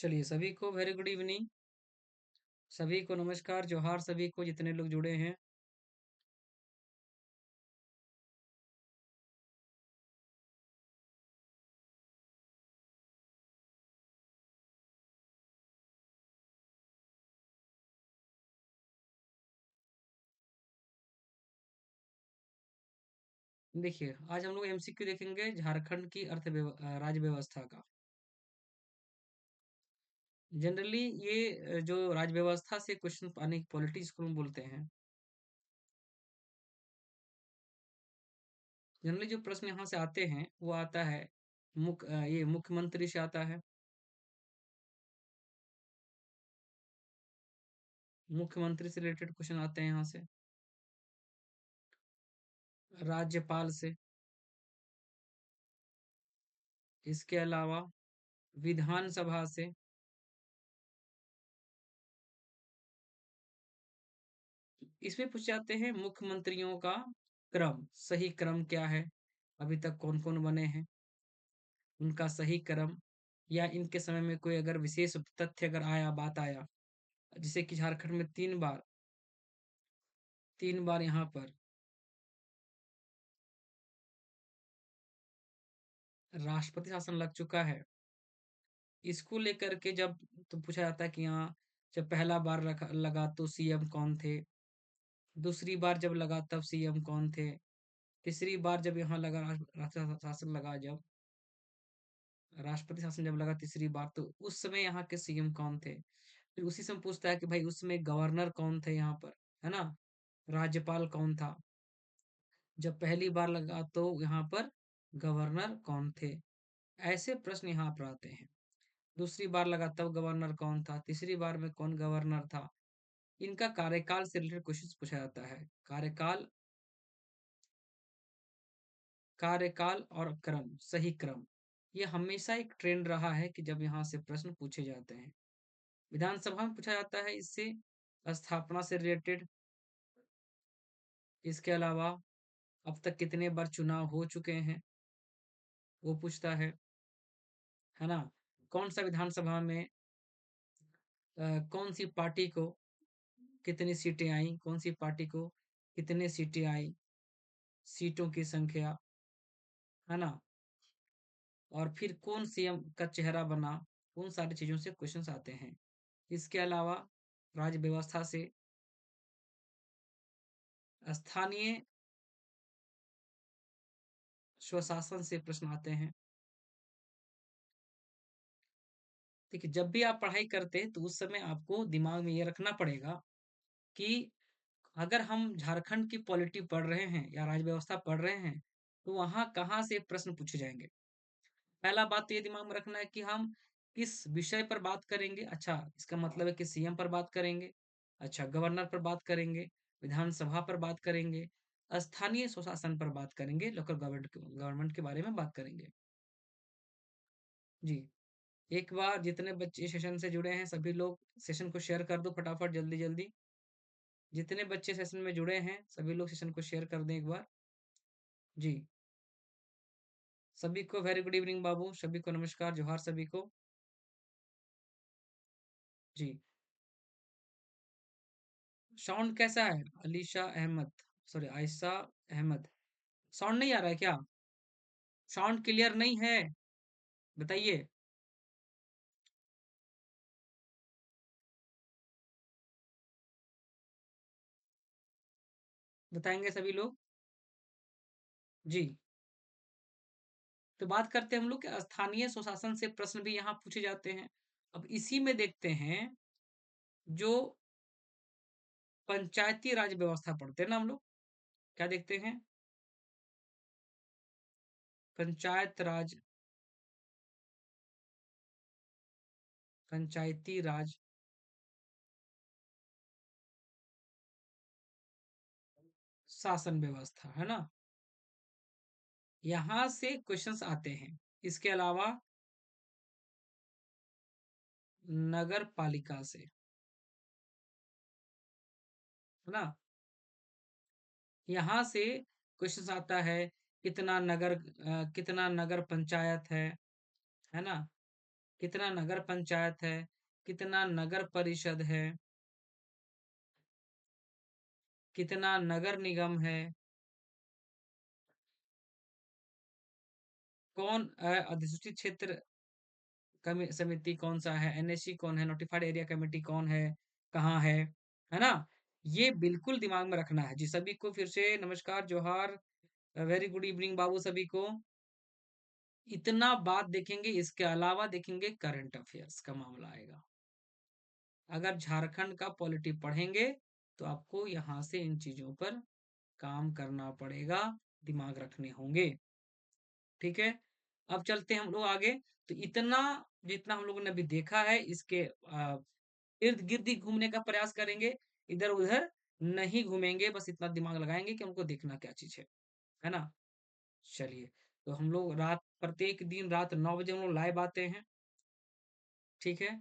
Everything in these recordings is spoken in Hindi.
चलिए सभी को वेरी गुड इवनिंग। सभी को नमस्कार जोहार, सभी को जितने लोग जुड़े हैं। देखिए आज हम लोग एमसीक्यू देखेंगे झारखंड की राज्य व्यवस्था का। जनरली ये जो राज्य व्यवस्था से क्वेश्चन आने की पॉलिटी जिसको हम बोलते हैं। जनरली जो प्रश्न यहाँ से आते हैं वो आता है ये मुख्यमंत्री से आता है। मुख्यमंत्री से रिलेटेड क्वेश्चन आते हैं यहाँ से। राज्यपाल से। इसके अलावा विधानसभा से। इसमें पूछ जाते हैं मुख्यमंत्रियों का क्रम, सही क्रम क्या है, अभी तक कौन कौन बने हैं, उनका सही क्रम, या इनके समय में कोई अगर विशेष तथ्य अगर आया, बात आया, जैसे कि झारखंड में तीन बार यहाँ पर राष्ट्रपति शासन लग चुका है। इसको लेकर के जब तो पूछा जाता है कि यहाँ जब पहला बार लगा तो सीएम कौन थे, दूसरी बार जब लगा तब सीएम कौन थे, तीसरी बार जब यहाँ लगा राष्ट्र शासन लगा, जब राष्ट्रपति शासन जब लगा तीसरी बार, तो उस समय यहाँ के सीएम कौन थे। फिर उसी से पूछता है कि भाई उसमें गवर्नर कौन थे यहाँ पर, है ना, राज्यपाल कौन था। जब पहली बार लगा तो यहाँ पर गवर्नर कौन थे। ऐसे प्रश्न यहाँ पर आते हैं। दूसरी बार लगा तब गवर्नर कौन था, तीसरी बार में कौन गवर्नर था। इनका कार्यकाल से रिलेटेड क्वेश्चन पूछा जाता है। कार्यकाल, कार्यकाल और क्रम, सही क्रम, ये हमेशा एक ट्रेंड रहा है कि जब यहाँ से प्रश्न पूछे जाते हैं। विधानसभा में पूछा जाता है इससे, स्थापना से रिलेटेड। इसके अलावा अब तक कितने बार चुनाव हो चुके हैं वो पूछता है ना। कौन सा विधानसभा में कौन सी पार्टी को कितनी सीटें आई, कौन सी पार्टी को कितने सीटें आई, सीटों की संख्या, है ना, और फिर कौन सीएम का चेहरा बना। उन सारी चीजों से क्वेश्चंस आते हैं। इसके अलावा राज्य व्यवस्था से, स्थानीय स्वशासन से प्रश्न आते हैं। देखिए जब भी आप पढ़ाई करते हैं तो उस समय आपको दिमाग में ये रखना पड़ेगा कि अगर हम झारखंड की पॉलिटी पढ़ रहे हैं या राज्य व्यवस्था पढ़ रहे हैं तो वहां कहाँ से प्रश्न पूछे जाएंगे। पहला बात तो ये दिमाग में रखना है कि हम किस विषय पर बात करेंगे। अच्छा, इसका मतलब है कि सीएम पर बात करेंगे, अच्छा गवर्नर पर बात करेंगे, विधानसभा पर बात करेंगे, स्थानीय स्वशासन पर बात करेंगे, लोकल गवर्नमेंट के बारे में बात करेंगे। जी, एक बार जितने बच्चे सेशन से जुड़े हैं सभी लोग सेशन को शेयर कर दो फटाफट, जल्दी जल्दी। जितने बच्चे सेशन में जुड़े हैं सभी लोग सेशन को शेयर कर दें एक बार। जी, सभी को वेरी गुड इवनिंग बाबू, सभी को नमस्कार जोहार सभी को। जी, साउंड कैसा है अलीशा अहमद, सॉरी आयशा अहमद। साउंड नहीं आ रहा है क्या? साउंड क्लियर नहीं है, बताइए। बताएंगे सभी लोग। जी, तो बात करते हैं हम लोग कि स्थानीय स्वशासन से प्रश्न भी यहाँ पूछे जाते हैं। अब इसी में देखते हैं जो पंचायती राज व्यवस्था पढ़ते हैं ना हम लोग, क्या देखते हैं, पंचायत राज, पंचायती राज शासन व्यवस्था, है ना। यहाँ से क्वेश्चंस आते हैं। इसके अलावा नगर पालिका से, है ना, यहाँ से क्वेश्चंस आता है कितना नगर पंचायत है ना, कितना नगर पंचायत है, कितना नगर परिषद है, कितना नगर निगम है, कौन अधिसूचित क्षेत्र समिति कौन सा है, एनएससी कौन है, नोटिफाइड एरिया कमेटी कौन है, कहाँ है ना? ये बिल्कुल दिमाग में रखना है जी। सभी को फिर से नमस्कार, जोहार, वेरी गुड इवनिंग बाबू सभी को। इतना बात देखेंगे, इसके अलावा देखेंगे करंट अफेयर्स का मामला आएगा। अगर झारखंड का पॉलिटी पढ़ेंगे तो आपको यहाँ से इन चीजों पर काम करना पड़ेगा, दिमाग रखने होंगे। ठीक है, अब चलते हैं हम लोग आगे। तो इतना जितना हम लोगों ने अभी देखा है, इसके इर्द गिर्द ही घूमने का प्रयास करेंगे, इधर उधर नहीं घूमेंगे, बस इतना दिमाग लगाएंगे कि हमको देखना क्या चीज है ना? चलिए, तो हम लोग रात प्रत्येक दिन रात 9 बजे हम लोग लाइव आते हैं। ठीक है,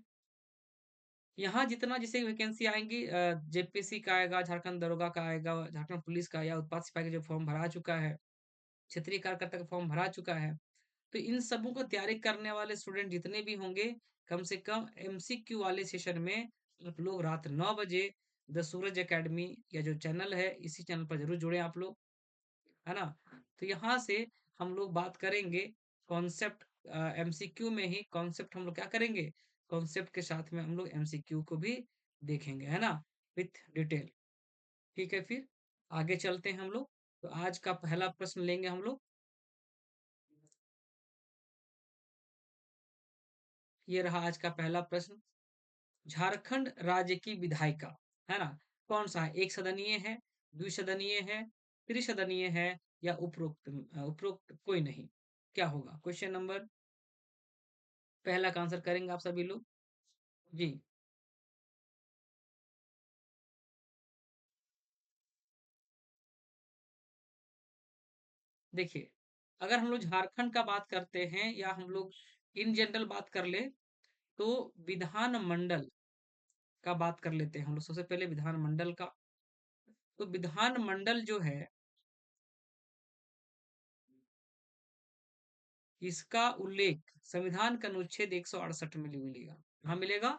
यहाँ जितना जैसे वैकेंसी आएंगी, जेपीएससी का आएगा, झारखंड दरोगा का आएगा, झारखंड पुलिस का या उत्पाद सिपाही का जो फॉर्म भरा चुका है, क्षेत्रीय कार्यकर्ता का फॉर्म भरा चुका है, तो इन सबों को तैयारी करने वाले स्टूडेंट जितने भी होंगे, कम से कम एमसीक्यू वाले सेशन में आप लोग रात 9 बजे द सूरज एकेडमी या जो चैनल है, इसी चैनल पर जरूर जुड़े आप लोग, है ना? तो यहाँ से हम लोग बात करेंगे कॉन्सेप्ट, एमसीक्यू में ही कॉन्सेप्ट हम लोग क्या करेंगे, कॉन्सेप्ट के साथ में हम लोग एमसीक्यू को भी देखेंगे, है ना, विथ डिटेल। ठीक है, फिर आगे चलते हैं हम लोग। तो आज का पहला प्रश्न लेंगे हम लोग। ये रहा आज का पहला प्रश्न। झारखंड राज्य की विधायिका, है ना, कौन सा है? एक सदनीय है, द्विसदनीय है, त्रिसदनीय है, या उपरोक्त उपरोक्त कोई नहीं? क्या होगा क्वेश्चन नंबर पहला का आंसर करेंगे आप सभी लोग जी। देखिए, अगर हम लोग झारखंड का बात करते हैं या हम लोग इन जनरल बात कर ले, तो विधान मंडल का बात कर लेते हैं हम लोग सबसे पहले विधान मंडल का। तो विधान मंडल जो है, इसका उल्लेख संविधान का अनुच्छेद 168 में मिलेगा। कहाँ मिलेगा?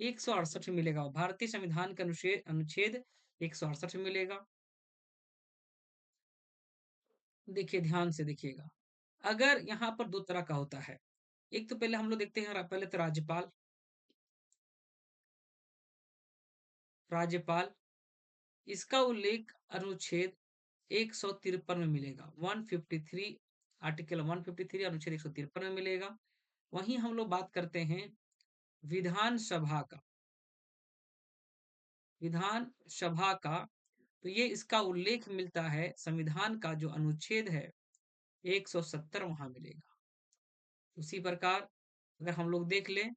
168 मिलेगा, भारतीय संविधान का अनुच्छेद अनुच्छेद 168 मिलेगा। देखिए, ध्यान से देखिएगा। अगर यहाँ पर दो तरह का होता है, एक तो पहले हम लोग देखते हैं, पहले तो राज्यपाल, राज्यपाल इसका उल्लेख अनुच्छेद 153 में मिलेगा, 153, आर्टिकल 153 अनुच्छेद 153 में मिलेगा। वहीं हम लोग बात करते हैं विधानसभा का, विधानसभा का, तो ये इसका उल्लेख मिलता है संविधान का जो अनुच्छेद है 170, वहां मिलेगा। उसी प्रकार अगर हम लोग देख लें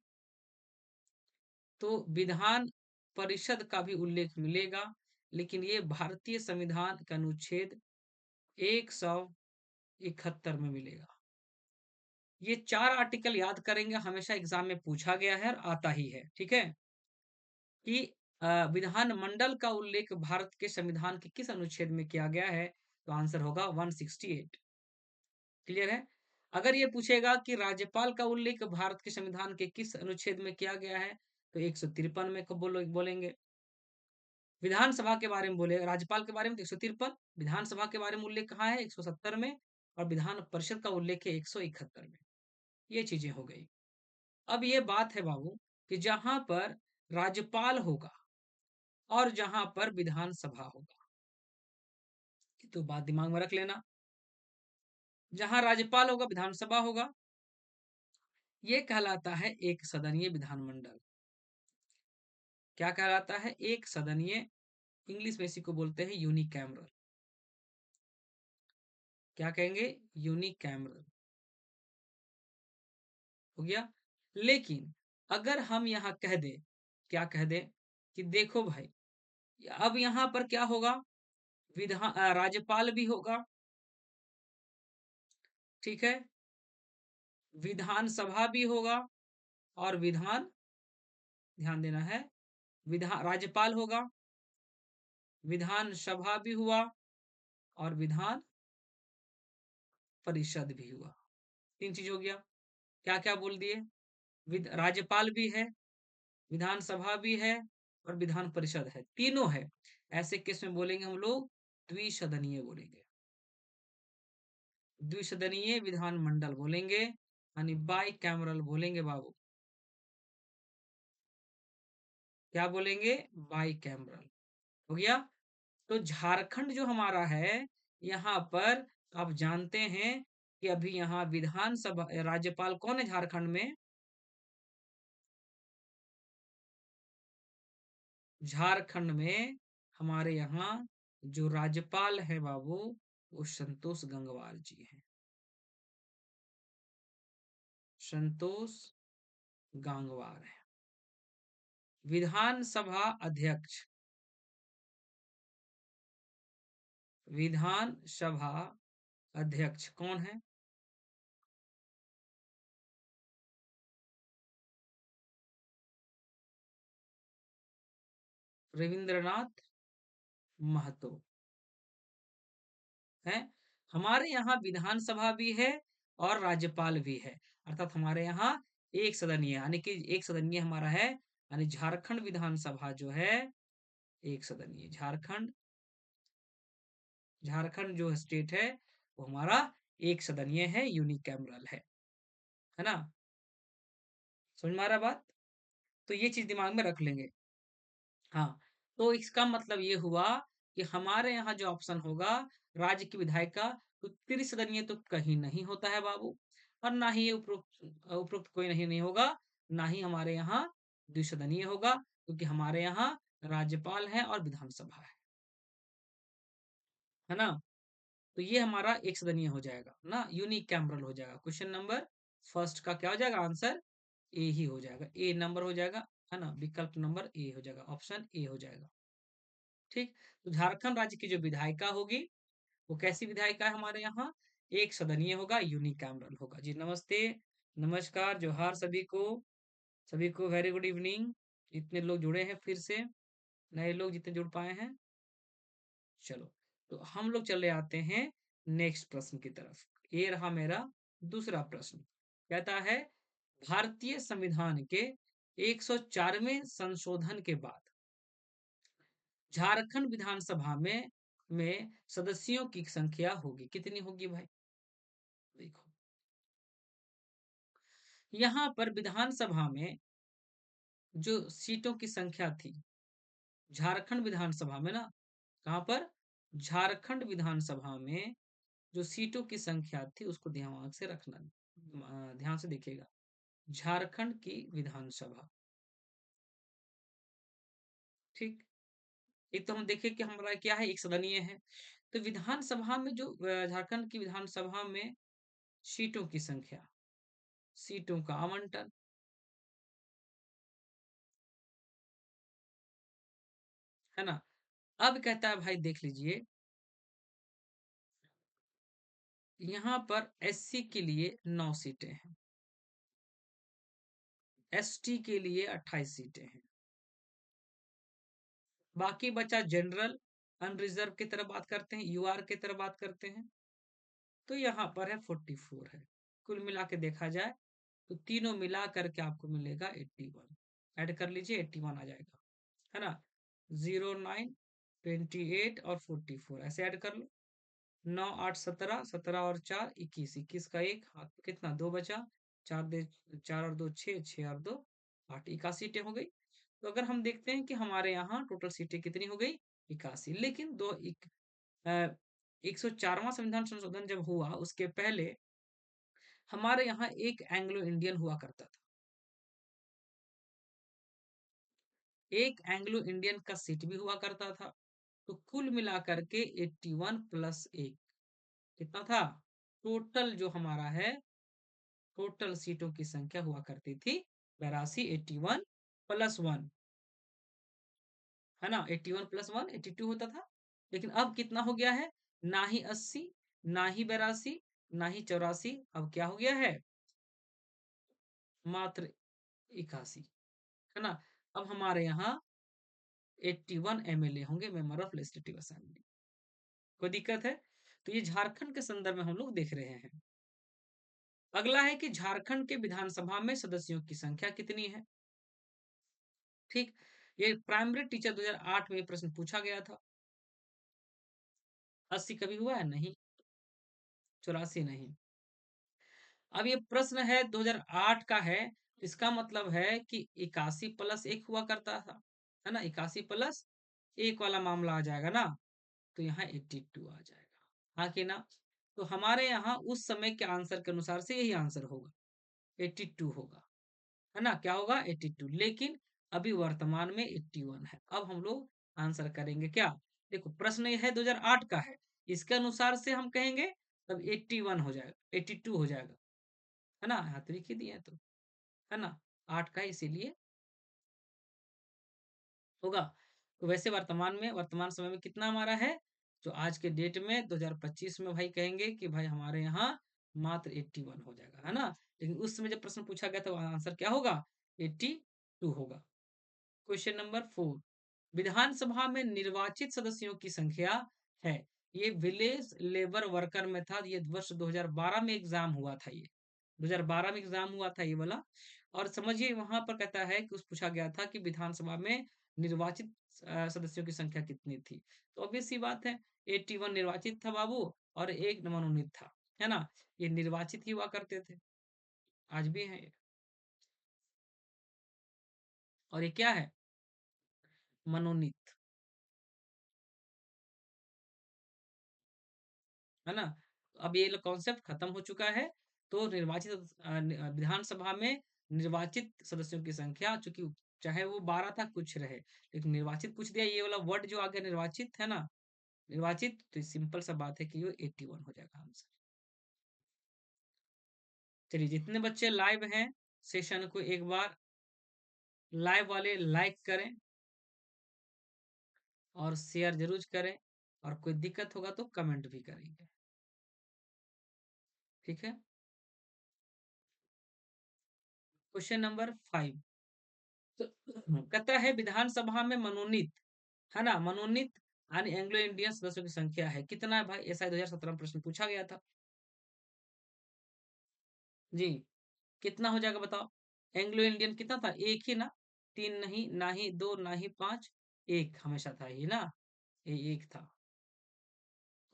तो विधान परिषद का भी उल्लेख मिलेगा, लेकिन ये भारतीय संविधान का अनुच्छेद 171 में मिलेगा। ये 4 आर्टिकल याद करेंगे, हमेशा एग्जाम में पूछा गया है और आता ही है। ठीक है, कि विधान मंडल का उल्लेख भारत के संविधान के किस अनुच्छेद में किया गया है, तो आंसर होगा 168। क्लियर है? अगर ये पूछेगा कि राज्यपाल का उल्लेख भारत के संविधान के किस अनुच्छेद में किया गया है, तो 153 में कब बोलेंगे। विधानसभा के बारे में बोले, राज्यपाल के बारे में 153, विधानसभा के बारे में उल्लेख कहाँ है 170 में, और विधान परिषद का उल्लेख है 171 में। ये चीजें हो गई। अब ये बात है बाबू कि जहां पर राज्यपाल होगा और जहां पर विधानसभा होगा, तो बात दिमाग में रख लेना। जहां राज्यपाल होगा, विधानसभा होगा, ये कहलाता है एक सदनीय विधानमंडल। क्या कहलाता है? एक सदनीय। इंग्लिश में इसी को बोलते हैं यूनिकैमरल। क्या कहेंगे? यूनिकैमरल। हो गया। लेकिन अगर हम यहाँ कह दें, क्या कह दें कि देखो भाई, अब यहाँ पर क्या होगा, राज्यपाल भी होगा, ठीक है, विधानसभा भी होगा, और ध्यान देना है, राज्यपाल होगा, विधानसभा भी हुआ, और विधान परिषद भी हुआ। तीन चीज हो गया। क्या क्या बोल दिए? राज्यपाल भी है, विधानसभा भी है और विधान परिषद है, तीनों है। ऐसे केस में बोलेंगे हम लोग द्विसदनीय बोलेंगे। द्विसदनीय विधानमंडल बोलेंगे, यानी बाई कैमरल बोलेंगे बाबू। क्या बोलेंगे? By cameral. हो गया। तो झारखंड जो हमारा है, यहाँ पर आप जानते हैं कि अभी यहाँ विधानसभा राज्यपाल कौन है झारखंड में? झारखंड में हमारे यहाँ जो राज्यपाल है बाबू, वो संतोष गंगवार जी हैं। संतोष गंगवार है। विधानसभा अध्यक्ष, विधानसभा अध्यक्ष कौन है? रविंद्रनाथ महतो है। हमारे यहाँ विधानसभा भी है और राज्यपाल भी है, अर्थात हमारे यहाँ एक सदनीय, यानी कि एक सदनीय हमारा है, यानी झारखंड विधानसभा जो है एक सदनीय। झारखंड, झारखंड जो स्टेट है वो हमारा एक सदनीय है, यूनिकैमरल है ना? समझ में आ रहा बात? तो ये चीज दिमाग में रख लेंगे। हाँ, तो इसका मतलब ये हुआ कि हमारे यहाँ जो ऑप्शन होगा राज्य की विधायिका, तो त्रिसदनीय तो कहीं नहीं होता है बाबू, और ना ही ये उपरोक्त उपरोक्त कोई नहीं होगा, ना ही हमारे यहाँ द्विसदनीय होगा, क्योंकि हमारे यहाँ राज्यपाल है और विधानसभा है ना? तो ये हमारा एक सदनीय हो जाएगा ना, यूनिक कैमरल हो जाएगा। क्वेश्चन नंबर फर्स्ट का क्या हो जाएगा आंसर? ए ही हो जाएगा, ए नंबर हो जाएगा, है ना? विकल्प नंबर ए हो जाएगा, ऑप्शन ए हो जाएगा। ठीक। तो झारखंड राज्य की जो विधायिका होगी वो कैसी विधायिका है हमारे यहाँ? एक सदनीय होगा, यूनिकैमरल होगा। जी नमस्ते, नमस्कार, जोहार सभी को। सभी को वेरी गुड इवनिंग। इतने लोग जुड़े हैं फिर से, नए लोग जितने जुड़ पाए हैं। चलो, तो हम लोग चले आते हैं नेक्स्ट प्रश्न की तरफ। ये रहा मेरा दूसरा प्रश्न। कहता है भारतीय संविधान के 104वें संशोधन के बाद झारखंड विधानसभा में सदस्यों की संख्या होगी कितनी होगी भाई? देखो, यहाँ पर विधानसभा में जो सीटों की संख्या थी, झारखंड विधानसभा में ना, कहाँ पर? झारखंड विधानसभा में जो सीटों की संख्या थी उसको ध्यान से रखना, ध्यान से देखिएगा। झारखंड की विधानसभा, ठीक। एक तो हम देखें कि हमारा क्या है, एक सदनीय है। तो विधानसभा में जो झारखंड की विधानसभा में सीटों की संख्या, सीटों का आवंटन, है ना? अब कहता है भाई देख लीजिए, यहाँ पर एससी के लिए 9 सीटें हैं, एसटी के लिए 28 सीटें हैं, बाकी बचा जनरल, अनरिजर्व की तरफ बात करते हैं, यूआर की तरफ बात करते हैं, तो यहाँ पर है 44 है। कुल मिला के देखा जाए तो तीनों मिला करके आपको मिलेगा 81। ऐड कर लीजिए, 81 आ जाएगा, है ना? 09, 28 और 44 ऐसे ऐड कर लो। 9 8 17, 17 और 4 21, 21 का एक हाथ कितना, दो बचा, 4 दे, 4 और 2 6, 6 और 2 8, 81 सीटें हो गई। तो अगर हम देखते हैं कि हमारे यहाँ टोटल सीटें कितनी हो गई, 81। लेकिन 104वां संविधान संशोधन जब हुआ उसके पहले हमारे यहाँ एक एंग्लो इंडियन हुआ करता था, एक एंग्लो इंडियन का सीट भी हुआ करता था। तो कुल मिलाकर के 81 प्लस एक कितना था? टोटल जो हमारा है, टोटल सीटों की संख्या हुआ करती थी 82, 81 प्लस वन, है ना? 81 प्लस वन 82 होता था। लेकिन अब कितना हो गया है? ना ही 80, ना ही 82, ना ही 84, अब क्या हो गया है? मात्र 81, है ना? अब हमारे यहाँ 81 एमएलए होंगे, मेंबर ऑफ लेजिस्लेटिव असेंबली। कोई दिक्कत है? तो ये झारखंड के संदर्भ में हम लोग देख रहे हैं। अगला है कि झारखंड के विधानसभा में सदस्यों की संख्या कितनी है? ठीक, ये प्राइमरी टीचर 2008 में ये प्रश्न पूछा गया था। 80 कभी हुआ है? नहीं। 84 नहीं। अब ये प्रश्न है 2008 का है, इसका मतलब है कि 81 प्लस 1 हुआ करता था, है ना? 81 प्लस 1 वाला मामला आ जाएगा ना, तो यहाँ 82 आ जाएगा। हाँ कि ना? तो हमारे यहाँ उस समय के आंसर के अनुसार से यही आंसर होगा, 82 होगा, है ना? क्या होगा? 82। लेकिन अभी वर्तमान में 81 है। अब हम लोग आंसर करेंगे क्या? देखो प्रश्न ये है 2008 का है, इसके अनुसार से हम कहेंगे तब 81 हो जाएगा, 82 हो जाएगा, है ना? यहाँ तो लिख ही दिए हैं तो, है ना? 8 का है इसीलिए होगा। तो वैसे वर्तमान समय में कितना हमारा है? जो आज के डेट में 2025 में भाई कहेंगे कि भाई हमारे यहाँ मात्र 81 हो जाएगा, है ना? लेकिन उस समय जब प्रश्न पूछा गया था आंसर क्या होगा? 82 होगा। क्वेश्चन नंबर 4, विधानसभा में निर्वाचित सदस्यों की संख्या है। ये विलेज लेबर वर्कर में था, ये वर्ष 2012 में एग्जाम हुआ था, ये 2012 में एग्जाम हुआ था ये वाला। और समझिए वहां पर कहता है कि उस पूछा गया था कि विधानसभा में निर्वाचित सदस्यों की संख्या कितनी थी। तो ऑब्वियस सी बात है, 81 निर्वाचित था बाबू, और एक मनोनीत था, है ना? ये निर्वाचित ही हुआ करते थे, आज भी है। और ये क्या है? मनोनीत, है ना? अब ये कॉन्सेप्ट खत्म हो चुका है। तो निर्वाचित विधानसभा में निर्वाचित सदस्यों की संख्या, चूंकि चाहे वो 12 था कुछ रहे, लेकिन निर्वाचित पूछ दिया, ये वाला वर्ड जो आ गया निर्वाचित, है ना? निर्वाचित, तो सिंपल सा बात है कि वो 81 हो जाएगा आंसर। चलिए, जितने बच्चे लाइव हैं सेशन को एक बार लाइव वाले लाइक करें और शेयर जरूर करें, और कोई दिक्कत होगा तो कमेंट भी करेंगे, ठीक है? क्वेश्चन नंबर 5, तो कहता है विधानसभा में मनोनीत, है ना, मनोनीत यानी एंग्लो इंडियन सदस्यों की संख्या है कितना है भाई? ऐसा 2017 में प्रश्न पूछा गया था जी। कितना हो जाएगा बताओ? एंग्लो इंडियन कितना था? एक ही ना? तीन नहीं, ना ही दो, ना ही पांच, एक हमेशा था ही ना, ये एक था।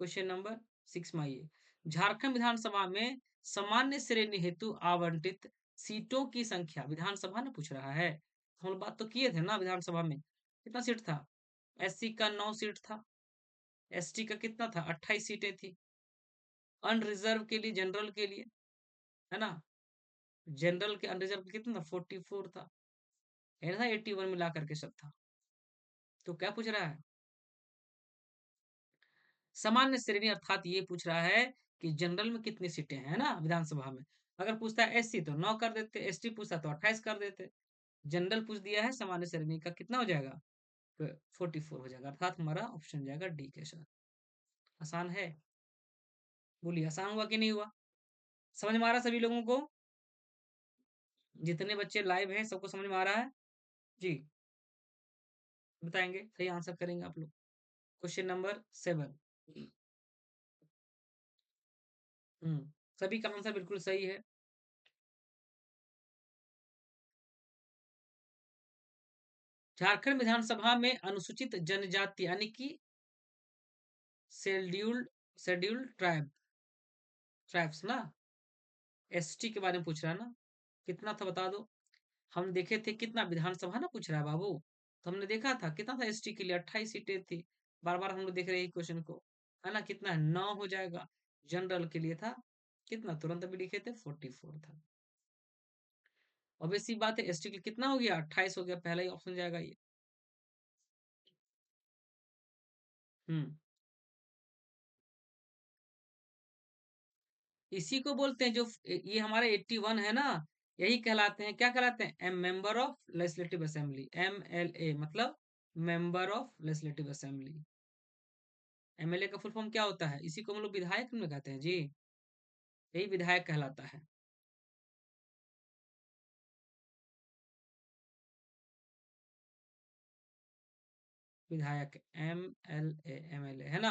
क्वेश्चन नंबर 6 में आइए, झारखंड विधानसभा में सामान्य श्रेणी हेतु आवंटित सीटों की संख्या, विधानसभा ने पूछ रहा है, हम लोग बात तो किए थे ना विधानसभा में, कितना सीट था? एससी का 9 सीट था, एसटी का कितना था? 28 सीटें थी, अनरिजर्व के लिए, जनरल के लिए, है ना, जनरल के अनरिजर्व कितना था? 44 था, है ना? 81 मिला करके सब था। तो क्या पूछ रहा है? सामान्य श्रेणी अर्थात ये पूछ रहा है कि जनरल में कितनी सीटें हैं, है ना, विधानसभा में। अगर पूछता है एससी तो 9 कर देते, एसटी पूछता तो 28 कर देते, जनरल पूछ दिया है सामान्य श्रेणी का, कितना हो जाएगा? तो 44 हो जाएगा, अर्थात हमारा ऑप्शन जाएगा डी के साथ। आसान है? बोलिए, आसान हुआ कि नहीं हुआ? समझ में आ रहा सभी लोगों को? जितने बच्चे लाइव हैं सबको समझ में आ रहा है? जी, बताएंगे, सही आंसर करेंगे आप लोग। क्वेश्चन नंबर 7, सभी का आंसर बिल्कुल सही है। झारखंड विधानसभा में अनुसूचित जनजाति यानी कि शेड्यूल्ड शेड्यूल्ड ट्राइब्स ना, एसटी के बारे में पूछ रहा है ना, कितना था बता दो? हम देखे थे कितना, विधानसभा ना पूछ रहा है बाबू, तो हमने देखा था कितना था एसटी के लिए, 28 सीटें थी। बार बार हम लोग देख रहे हैं क्वेश्चन को, है ना? कितना है? 9 हो जाएगा। जनरल के लिए था कितना, तुरंत अभी लिखे थे 44 था। ऑब्वियस सी बात है, एसटी के लिए कितना हो गया? 28 हो गया, पहला ही ऑप्शन जाएगा ये। हम्म, इसी को बोलते हैं जो ये हमारा 81 है ना, यही कहलाते हैं, क्या कहलाते हैं? M member of legislative assembly, MLA मतलब member of legislative assembly. MLA का फुल फॉर्म क्या होता है? इसी को हम लोग विधायक में कहते हैं जी, यही विधायक कहलाता है। विधायक, एमएलए, एमएलए, है ना?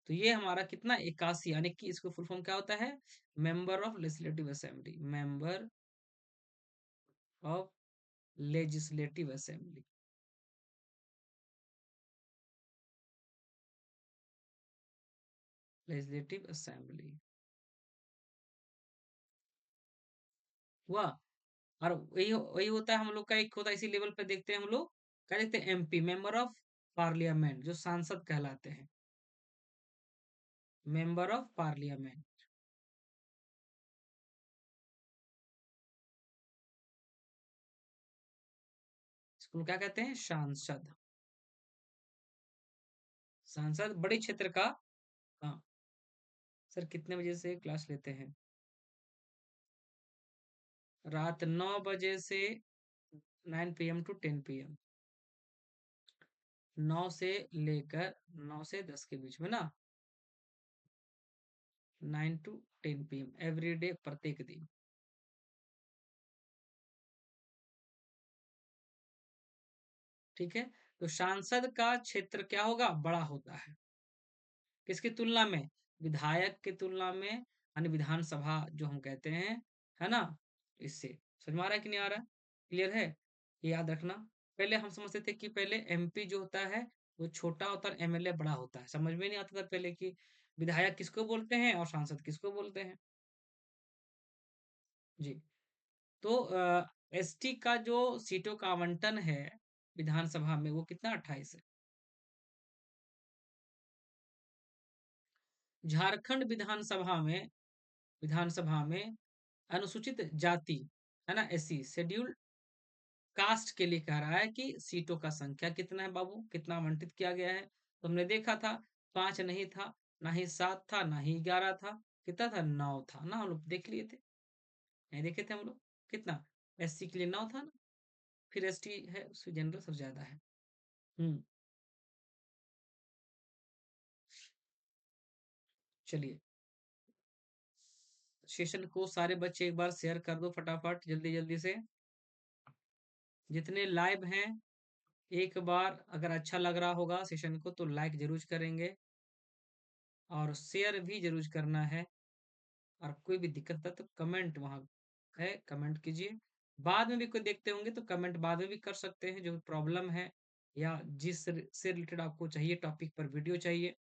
तो ये हमारा कितना 81, यानी कि इसको फुल फॉर्म क्या होता है? Member of legislative assembly, member of legislative assembly. Legislative assembly हुआ। और वही वही होता है हम लोग का, एक होता है इसी लेवल पे देखते हैं हम लोग, क्या देखते हैं? एमपी, मेंबर ऑफ पार्लियामेंट, जो सांसद कहलाते हैं, मेंबर ऑफ पार्लियामेंट। इसको क्या कहते हैं? सांसद। सांसद बड़े क्षेत्र का। हाँ सर, कितने बजे से क्लास लेते हैं? रात 9 बजे से 9 PM टू 10 PM, 9 से 10 के बीच में ना, 9 to 10 PM एवरी डे, प्रत्येक दिन। ठीक है। तो सांसद का क्षेत्र क्या होगा? बड़ा होता है। किसकी तुलना में? विधायक की तुलना में, यानी विधानसभा जो हम कहते हैं, है ना? इससे समझ में आ रहा है कि नहीं आ रहा है? क्लियर है? ये याद रखना। पहले हम समझते थे कि पहले एमपी जो होता है वो छोटा होता है और एमएलए बड़ा होता है। समझ में नहीं आता था पहले कि विधायक किसको बोलते हैं और सांसद किसको बोलते हैं। जी। तो एसटी का जो सीटों का आवंटन है विधानसभा में, वो कितना? 28 है। झारखंड विधानसभा में अनुसूचित जाति, है ना, एससी, शेड्यूल्ड कास्ट के लिए कह रहा है कि सीटों का संख्या कितना है बाबू, कितना आवंटित किया गया है। तो हमने देखा था 5 नहीं था, ना ही 7 था, ना ही 11 था। कितना था? 9 था ना, हम लोग देख लिए थे, नहीं देखे थे हम लोग? कितना? एससी के लिए 9 था ना, फिर एसटी है उससे जनरल सबसे ज्यादा है। हम्म। चलिए, सेशन को सारे बच्चे एक बार शेयर कर दो फटाफट, जल्दी जल्दी से, जितने लाइव हैं। एक बार अगर अच्छा लग रहा होगा सेशन को तो लाइक जरूर करेंगे और शेयर भी जरूर करना है। और कोई भी दिक्कत है तो कमेंट वहाँ है, कमेंट कीजिए। बाद में भी कोई देखते होंगे तो कमेंट बाद में भी कर सकते हैं, जो प्रॉब्लम है या से रिलेटेड आपको चाहिए, टॉपिक पर वीडियो चाहिए,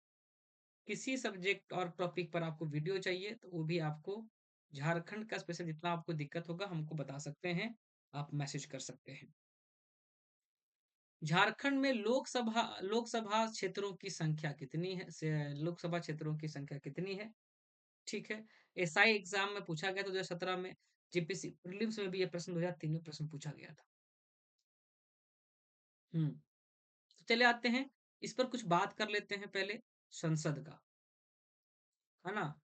किसी सब्जेक्ट और टॉपिक पर आपको वीडियो चाहिए, तो वो भी आपको झारखंड का स्पेशल जितना आपको दिक्कत होगा हमको बता सकते हैं, आप मैसेज कर सकते हैं। झारखंड में लोकसभा क्षेत्रों की संख्या कितनी है? लोकसभा क्षेत्रों की संख्या कितनी है? ठीक है। एसआई एग्जाम में पूछा गया था 2017 में, जीपीसी प्रीलिम्स में भी ये प्रश्न 2003 में प्रश्न पूछा गया था। हम्म। तो चले आते हैं, इस पर कुछ बात कर लेते हैं पहले, संसद का, है ना?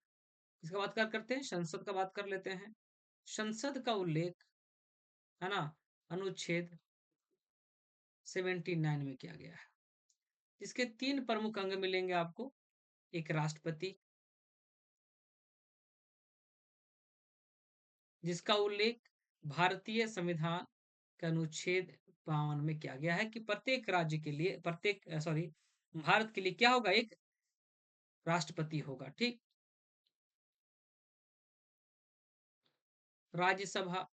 इसका बात कर करते हैं, संसद का बात कर लेते हैं। संसद का उल्लेख, है ना, अनुच्छेद 79 में किया गया है। इसके 3 प्रमुख अंग मिलेंगे आपको। एक राष्ट्रपति, जिसका उल्लेख भारतीय संविधान के अनुच्छेद 52 में किया गया है कि प्रत्येक राज्य के लिए, प्रत्येक सॉरी भारत के लिए क्या होगा? एक राष्ट्रपति होगा। ठीक। राज्यसभा,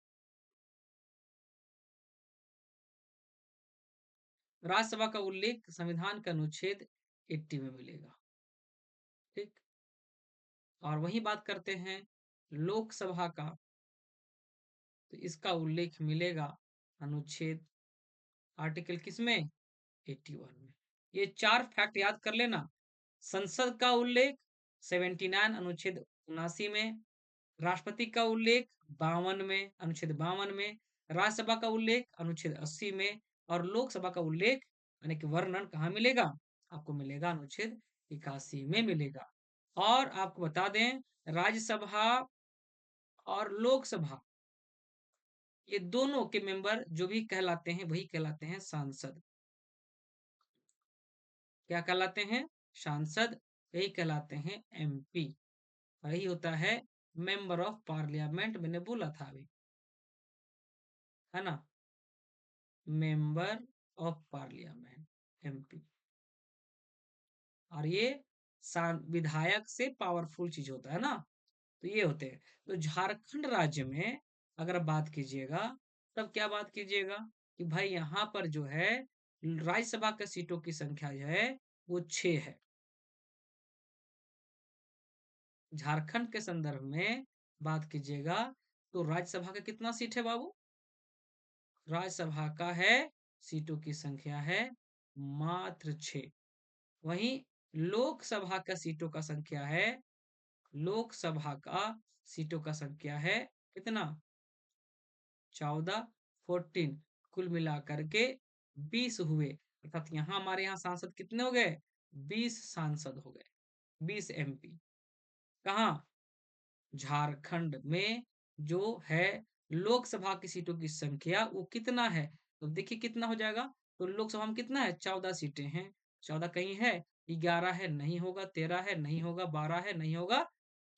राज्यसभा का उल्लेख संविधान का अनुच्छेद 80 में मिलेगा। ठीक। और वही बात करते हैं लोकसभा का, तो इसका उल्लेख मिलेगा अनुच्छेद, आर्टिकल किसमें? 81 में। ये 4 फैक्ट याद कर लेना। संसद का उल्लेख 79 अनुच्छेद 79 में, राष्ट्रपति का उल्लेख 52 में, अनुच्छेद 52 में, राज्यसभा का उल्लेख अनुच्छेद 80 में, और लोकसभा का उल्लेख यानी कि वर्णन कहाँ मिलेगा? आपको मिलेगा अनुच्छेद 81 में मिलेगा। और आपको बता दें, राज्यसभा और लोकसभा, ये दोनों के मेंबर जो भी कहलाते हैं वही कहलाते हैं सांसद। क्या कहलाते हैं? सांसद। यही कहलाते हैं एमपी। यही होता है मेंबर ऑफ पार्लियामेंट, मैंने बोला था अभी, है ना, मेंबर ऑफ पार्लियामेंट, एमपी। और ये विधायक से पावरफुल चीज होता है ना, तो ये होते हैं। तो झारखंड राज्य में अगर बात कीजिएगा, तब क्या बात कीजिएगा कि भाई यहाँ पर जो है राज्यसभा के सीटों की संख्या जो है वो 6 है। झारखंड के संदर्भ में बात कीजिएगा तो राज्यसभा का कितना सीट है बाबू? राज्यसभा का है, सीटों की संख्या है मात्र 6। वहीं लोकसभा का सीटों का संख्या है, लोकसभा का सीटों का संख्या है कितना? 14, 14, कुल मिलाकर के 20 हुए। अर्थात यहाँ हमारे यहाँ सांसद कितने हो गए? 20 सांसद हो गए, 20 एमपी। कहाँ? झारखंड में जो है लोकसभा की सीटों की संख्या वो कितना है? तो देखिए कितना हो जाएगा। तो लोकसभा में कितना है? 14 सीटें हैं। 14 कहीं है? 11 है, नहीं होगा। 13 है, नहीं होगा। 12 है, नहीं होगा।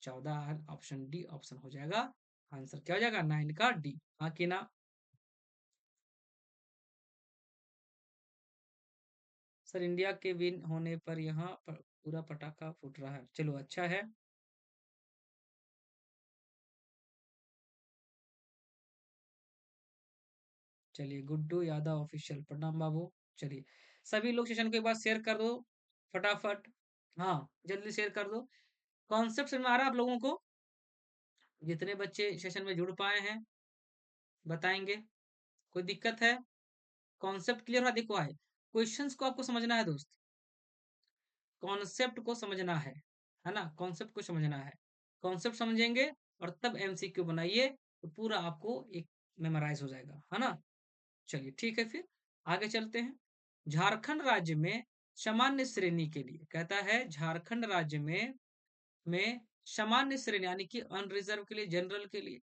14, ऑप्शन डी ऑप्शन हो जाएगा। आंसर क्या हो जाएगा? 9 का डी। हाँ कि ना? सर इंडिया के विन होने पर यहाँ पूरा पटाखा फूट रहा है। चलो अच्छा है। चलिए गुड्डू यादव ऑफिशियल, प्रणाम बाबू। चलिए सभी लोग सेशन को एक बार शेयर कर दो फटाफट। हाँ, जल्दी शेयर कर दो। कॉन्सेप्ट समझ में आ रहा है आप लोगों को? जितने बच्चे सेशन में जुड़ पाए हैं बताएंगे। कोई दिक्कत है? कॉन्सेप्ट क्लियर हुआ? देखो है, क्वेश्चंस को आपको समझना है दोस्त, कॉन्सेप्ट को समझना है ना? कॉन्सेप्ट को समझना है। कॉन्सेप्ट समझेंगे और तब एमसीक्यू बनाइए तो पूरा आपको एक मेमोराइज हो जाएगा, है ना? चलिए ठीक है, फिर आगे चलते हैं। झारखंड राज्य में सामान्य श्रेणी के लिए कहता है, झारखंड राज्य में सामान्य श्रेणी यानी कि अनरिजर्व के लिए, जनरल के लिए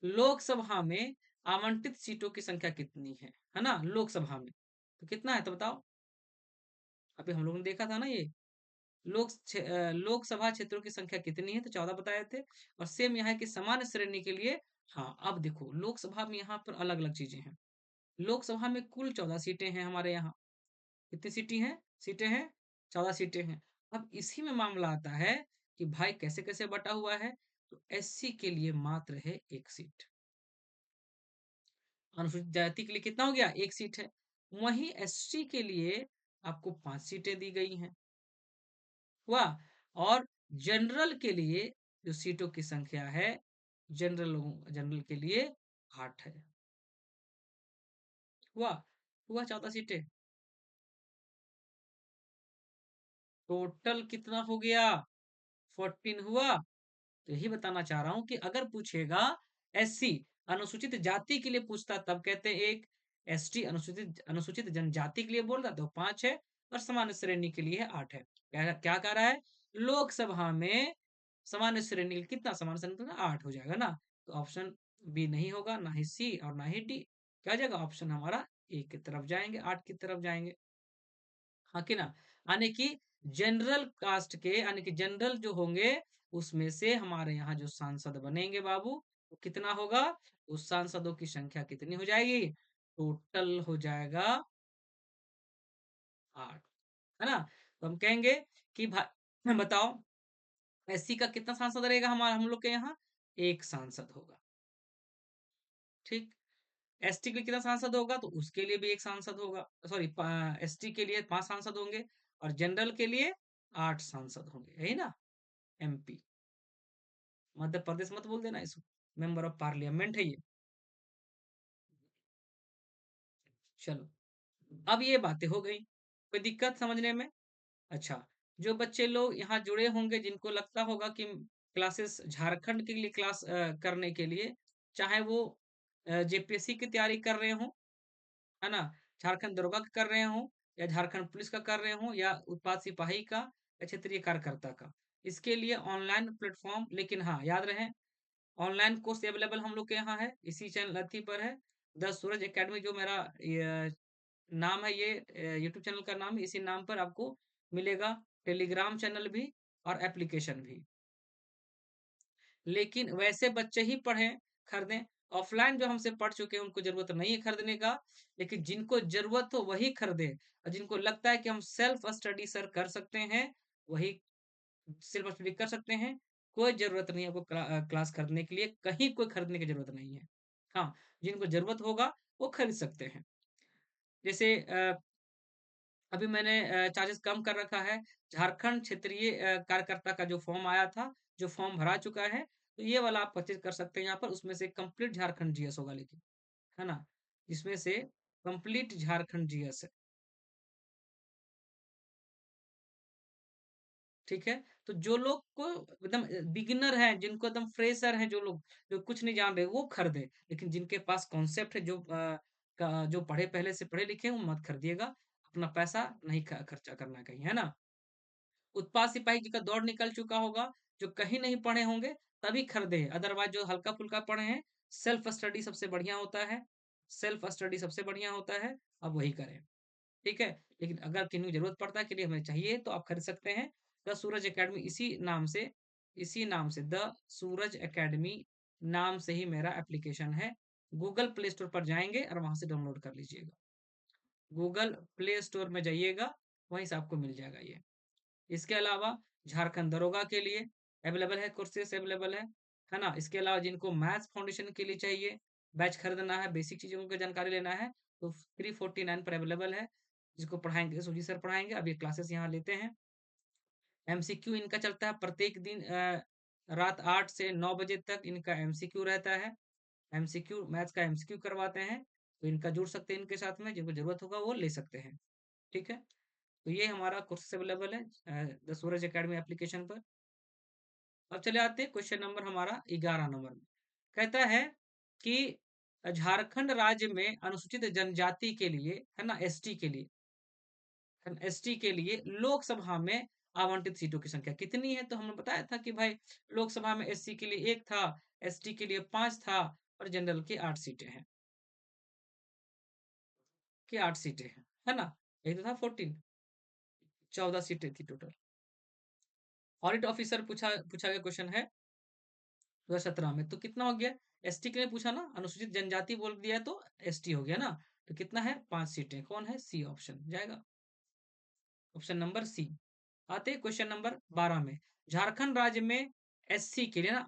लोकसभा में आवंटित सीटों की संख्या कितनी है ना? लोकसभा में तो कितना है तो बताओ। अभी हम लोगों ने देखा था ना ये लोकसभा क्षेत्रों की संख्या कितनी है, तो 14 बताए थे। और सेम यहाँ की सामान्य श्रेणी के लिए, हाँ अब देखो लोकसभा में यहाँ पर अलग अलग चीजें हैं। लोकसभा में कुल 14 सीटें हैं हमारे यहाँ। कितनी सीटें हैं? 14 सीटें हैं। अब इसी में मामला आता है कि भाई कैसे कैसे बटा हुआ है। तो एससी के लिए मात्र है एक सीट, अनुसूचित जाति के लिए कितना हो गया? एक सीट है। वहीं एसटी के लिए आपको 5 सीटें दी गई हैं। हुआ। और जनरल के लिए जो सीटों की संख्या है, जनरल के लिए 8 है। हुआ। 14 सीटें। टोटल कितना हो गया? 14 हुआ। तो यही बताना चाह रहा हूं कि अगर पूछेगा एससी अनुसूचित जाति के लिए पूछता तब कहते हैं एक, एसटी अनुसूचित अनुसूचित जनजाति के लिए बोल रहा तो 5 है, और सामान्य श्रेणी के लिए 8 है। क्या कह रहा है? लोकसभा में सामान्य श्रेणी कितना? सामान्य श्रेणी तो 8 हो जाएगा ना। तो ऑप्शन बी नहीं होगा, ना ही सी और ना ही डी। क्या हो जाएगा? ऑप्शन हमारा ए की तरफ जाएंगे, 8 की तरफ जाएंगे। हाँ कि ना? यानी कि जनरल कास्ट के यानी कि जनरल जो होंगे उसमें से हमारे यहाँ जो सांसद बनेंगे बाबू, वो कितना होगा? उस सांसदों की संख्या कितनी हो जाएगी? टोटल हो जाएगा 8, है ना? तो हम कहेंगे कि भाई बताओ एससी का कितना सांसद रहेगा? हमारा हम लोग के यहाँ एक सांसद होगा। ठीक। एसटी के लिए कितना सांसद होगा? तो उसके लिए भी एक सांसद होगा। सॉरी, एसटी के लिए 5 सांसद होंगे और जनरल के लिए 8 सांसद होंगे, यही ना? एमपी, मध्य प्रदेश मत बोल देना इसको, मेंबर ऑफ पार्लियामेंट है ये। चलो अब ये बातें हो गई, कोई दिक्कत समझने में? अच्छा, जो बच्चे लोग यहाँ जुड़े होंगे जिनको लगता होगा कि क्लासेस झारखंड के लिए क्लास करने के लिए, चाहे वो जेपीएससी की तैयारी कर रहे हो, है ना, झारखंड दरोगा का कर रहे हो, या झारखंड पुलिस का कर रहे हो, या उत्पाद सिपाही का, या क्षेत्रीय कार्यकर्ता का, इसके लिए ऑनलाइन प्लेटफॉर्म, लेकिन हाँ याद रहे ऑनलाइन कोर्स अवेलेबल हम लोग के यहाँ है, इसी चैनल अथी पर है। द सूरज एकेडमी जो मेरा नाम है, ये यूट्यूब चैनल का नाम है, इसी नाम पर आपको मिलेगा टेलीग्राम चैनल भी और एप्लीकेशन भी। लेकिन वैसे बच्चे ही पढ़ें, खरीदें ऑफलाइन जो हमसे पढ़ चुके हैं उनको ज़रूरत नहीं है खरीदने का, लेकिन जिनको ज़रूरत हो वही खरीदें और जिनको लगता है कि हम सेल्फ स्टडी सर कर सकते हैं, वही सिर्फ स्टडी कर सकते हैं। कोई ज़रूरत नहीं है आपको क्लास खरीदने के लिए, कहीं कोई खरीदने की ज़रूरत नहीं है। हाँ, जिनको ज़रूरत होगा वो खरीद सकते हैं। जैसे अभी मैंने चार्जेस कम कर रखा है। झारखंड क्षेत्रीय कार्यकर्ता का जो फॉर्म आया था, जो फॉर्म भरा चुका है, तो ये वाला आप परचेज़ कर सकते हैं यहाँ पर। उसमें से कंप्लीट झारखंड जीएस होगा लेकिन, है ना? इसमें से कंप्लीट झारखंड जीएस है, ठीक है? तो जो लोग को एकदम बिगिनर हैं, जिनको एकदम फ्रेशर हैं जो लोग, जो कुछ नहीं जान रहे, वो खरीदें। लेकिन जिनके पास कॉन्सेप्ट है, जो पढ़े पहले से पढ़े लिखे हैं, वो मत खरीदिएगा। अपना पैसा नहीं खर्चा करना है कहीं, है ना? उत्पाद सिपाही जी का दौर निकल चुका होगा, जो कहीं नहीं पढ़े होंगे तभी खरीदे, अदरवाइज जो हल्का-फुल्का पढ़े हैं, सेल्फ स्टडी सबसे बढ़िया होता है, सेल्फ स्टडी सबसे बढ़िया होता है, आप वही करें, ठीक है? लेकिन अगर किन्हीं को ज़रूरत पड़ता है कि नहीं हमें चाहिए तो आप खरीद सकते हैं। द सूरज अकेडमी इसी नाम से द सूरज अकेडमी नाम से ही मेरा एप्लीकेशन है। गूगल प्ले स्टोर पर जाएँगे और वहाँ से डाउनलोड कर लीजिएगा। गूगल प्ले स्टोर में जाइएगा, वहीं से आपको मिल जाएगा ये। इसके अलावा झारखंड दरोगा के लिए अवेलेबल है, कोर्सेस अवेलेबल है ना? इसके अलावा जिनको मैथ्स फाउंडेशन के लिए चाहिए, बैच खरीदना है, बेसिक चीज़ों की जानकारी लेना है, तो 349 पर अवेलेबल है। जिसको पढ़ाएँगे सुजी सर पढ़ाएँगे, अब ये क्लासेस यहाँ लेते हैं। एमसीक्यू इनका चलता है प्रत्येक दिन रात 8 से 9 बजे तक इनका एमसीक्यू रहता है। एमसीक्यू मैथ्स का एमसीक्यू करवाते हैं, तो इनका जुड़ सकते हैं इनके साथ में, जिनको ज़रूरत होगा वो ले सकते हैं, ठीक है? तो ये हमारा कोर्सेस अवेलेबल है द सूरज अकेडमी एप्लीकेशन पर। अब चले आते हैं क्वेश्चन नंबर हमारा 11 नंबर में। कहता है कि झारखंड राज्य में अनुसूचित जनजाति के लिए, है ना, एसटी के लिए, एसटी के लिए लोकसभा में आवंटित सीटों की संख्या कितनी है? तो हमने बताया था कि भाई लोकसभा में एससी के लिए 1 था, एसटी के लिए 5 था और जनरल की 8 सीटें हैं, कि 8 सीटें हैं, है ना? यही तो था 14, 14 सीटें थी टोटल। ऑडिट ऑफिसर पूछा गया क्वेश्चन है 2017 में, तो कितना हो गया? एसटी के लिए पूछा ना, अनुसूचित जनजाति बोल दिया तो एसटी हो गया ना, तो कितना है? 5 सीटें। कौन है? सी ऑप्शन जाएगा, ऑप्शन नंबर सी। आते हैं क्वेश्चन नंबर 12 में। झारखंड राज्य में एससी के लिए ना,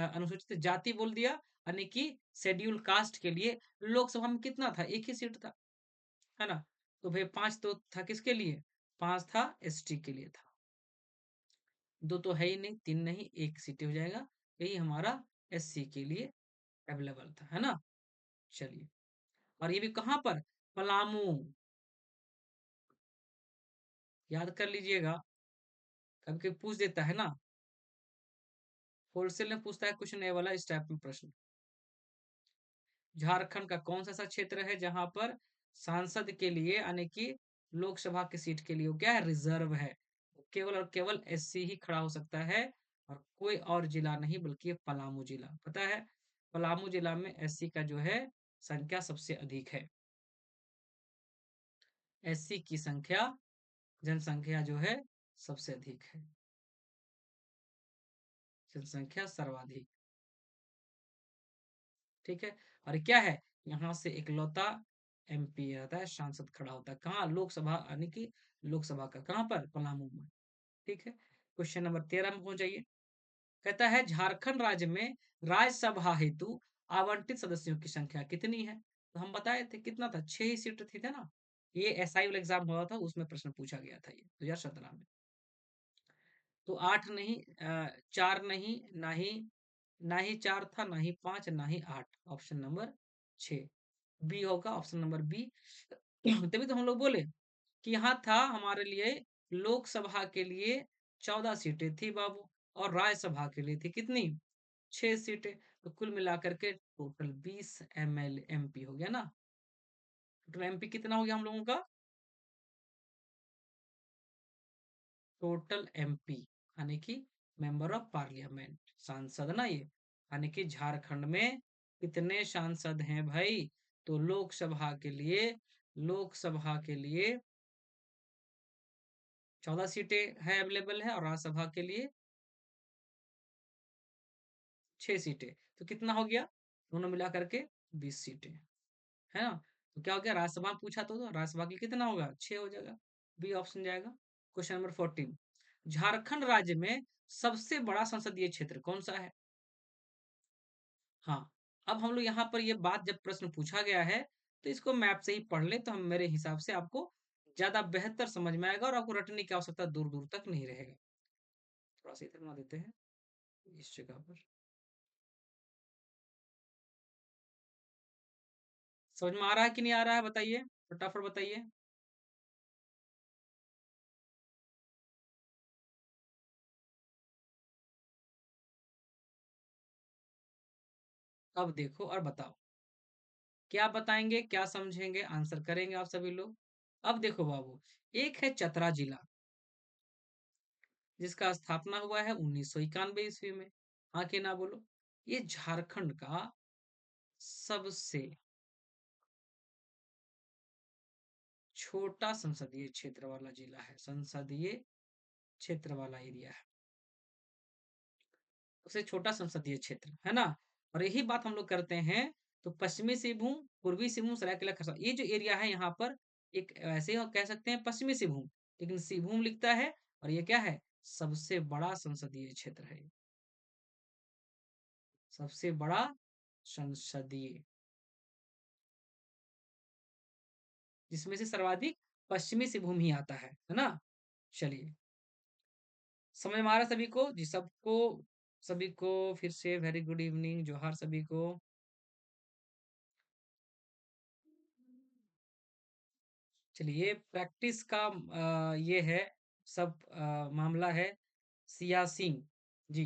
अनुसूचित जाति बोल दिया, यानी कि शेड्यूल कास्ट के लिए लोकसभा में कितना था? एक ही सीट था, है ना? तो भाई 5 तो था किसके लिए? 5 था एसटी के लिए था। 2 तो है ही नहीं, 3 नहीं, 1 सीट हो जाएगा। यही हमारा एससी के लिए अवेलेबल था, है ना? चलिए, और ये भी कहाँ पर? पलामू, याद कर लीजिएगा, कभी-कभी पूछ देता है ना, होलसेल में पूछता है क्वेश्चन ये वाला, इस टाइप में प्रश्न। झारखंड का कौन सा ऐसा क्षेत्र है जहां पर सांसद के लिए, यानी कि लोकसभा की सीट के लिए वो क्या है? रिजर्व है। केवल और केवल एससी ही खड़ा हो सकता है, और कोई और जिला नहीं, बल्कि ये पलामू जिला। पता है, पलामू जिला में एससी का जो है संख्या सबसे अधिक है। एससी की संख्या, जनसंख्या जो है सबसे अधिक है, जनसंख्या सर्वाधिक, ठीक है? और क्या है? यहाँ से इकलौता एमपी रहता है, सांसद खड़ा होता है। कहाँ? लोकसभा, यानी कि लोकसभा का, कहाँ पर? पलामू में, ठीक है? क्वेश्चन नंबर 13 में पहुंच जाइए। कहता है झारखंड राज्य में राज्यसभा हेतु आवंटित सदस्यों की संख्या कितनी है? तो हम बताए थे कितना था? 6 ही सीट थी, थे ना? ये एसआई वाला एग्जाम हुआ था, उसमें प्रश्न पूछा गया था ये 2017 में। तो 8 नहीं, 4 नहीं, ना ही 4 था, ना ही 5, ना ही 8, ऑप्शन नंबर 6 बी होगा, ऑप्शन नंबर बी। तभी तो हम लोग बोले कि यहाँ था हमारे लिए, लोकसभा के लिए 14 सीटें थी बाबू, और राज्यसभा के लिए थी कितनी? 6 सीटें। तो कुल मिलाकर के टोटल 20 एमएल एमपी हो गया ना। टोटल एमपी कितना हो गया हम लोगों का? टोटल एमपी, यानी कि मेंबर ऑफ पार्लियामेंट, सांसद ना ये, यानी कि झारखंड में कितने सांसद हैं भाई? तो लोकसभा के लिए 14 सीटें है, अवेलेबल है, और राज्यसभा के लिए 6 सीटें। तो कितना हो गया? दोनों मिला करके 20 सीटें, है ना? तो क्या हो गया, राज्यसभा में पूछा तो राज्यसभा के लिए कितना होगा, 6 हो जाएगा, बी ऑप्शन जाएगा। क्वेश्चन नंबर 14, झारखंड राज्य में सबसे बड़ा संसदीय क्षेत्र कौन सा है? हाँ, अब हम लोग यहाँ पर ये बात, जब प्रश्न पूछा गया है तो इसको मैप से ही पढ़ ले तो हम, मेरे हिसाब से आपको ज्यादा बेहतर समझ में आएगा और आपको रटने की आवश्यकता दूर दूर तक नहीं रहेगा। थोड़ा सा इधर घुमा देते हैं इस जगह पर। समझ में आ रहा है कि नहीं आ रहा है, बताइए, फटाफट बताइए। अब देखो और बताओ, क्या बताएंगे, क्या समझेंगे, आंसर करेंगे आप सभी लोग। अब देखो बाबू, एक है चतरा जिला, जिसका स्थापना हुआ है 1991 ईस्वी में। हाँ कि ना बोलो। ये झारखंड का सबसे छोटा संसदीय क्षेत्र वाला जिला है, संसदीय क्षेत्र वाला एरिया है, सबसे छोटा संसदीय क्षेत्र है ना। और यही बात हम लोग करते हैं, तो पश्चिमी सिंहभूम, पूर्वी सिंहभूम, सरायकेला खरसावां, ये जो एरिया है यहाँ पर, एक ऐसे ही कह सकते हैं पश्चिमी सिंहभूम, लेकिन सिंहभूम लिखता है। और ये क्या है, सबसे बड़ा संसदीय क्षेत्र है, सबसे बड़ा संसदीय, जिसमें से सर्वाधिक पश्चिमी सिंहभूम ही आता है ना। चलिए, समझ में आ रहा है सभी को जी, सबको, सभी को फिर से वेरी गुड इवनिंग, जोहार सभी को। चलिए, प्रैक्टिस का ये है सब मामला है, सियासिंग जी।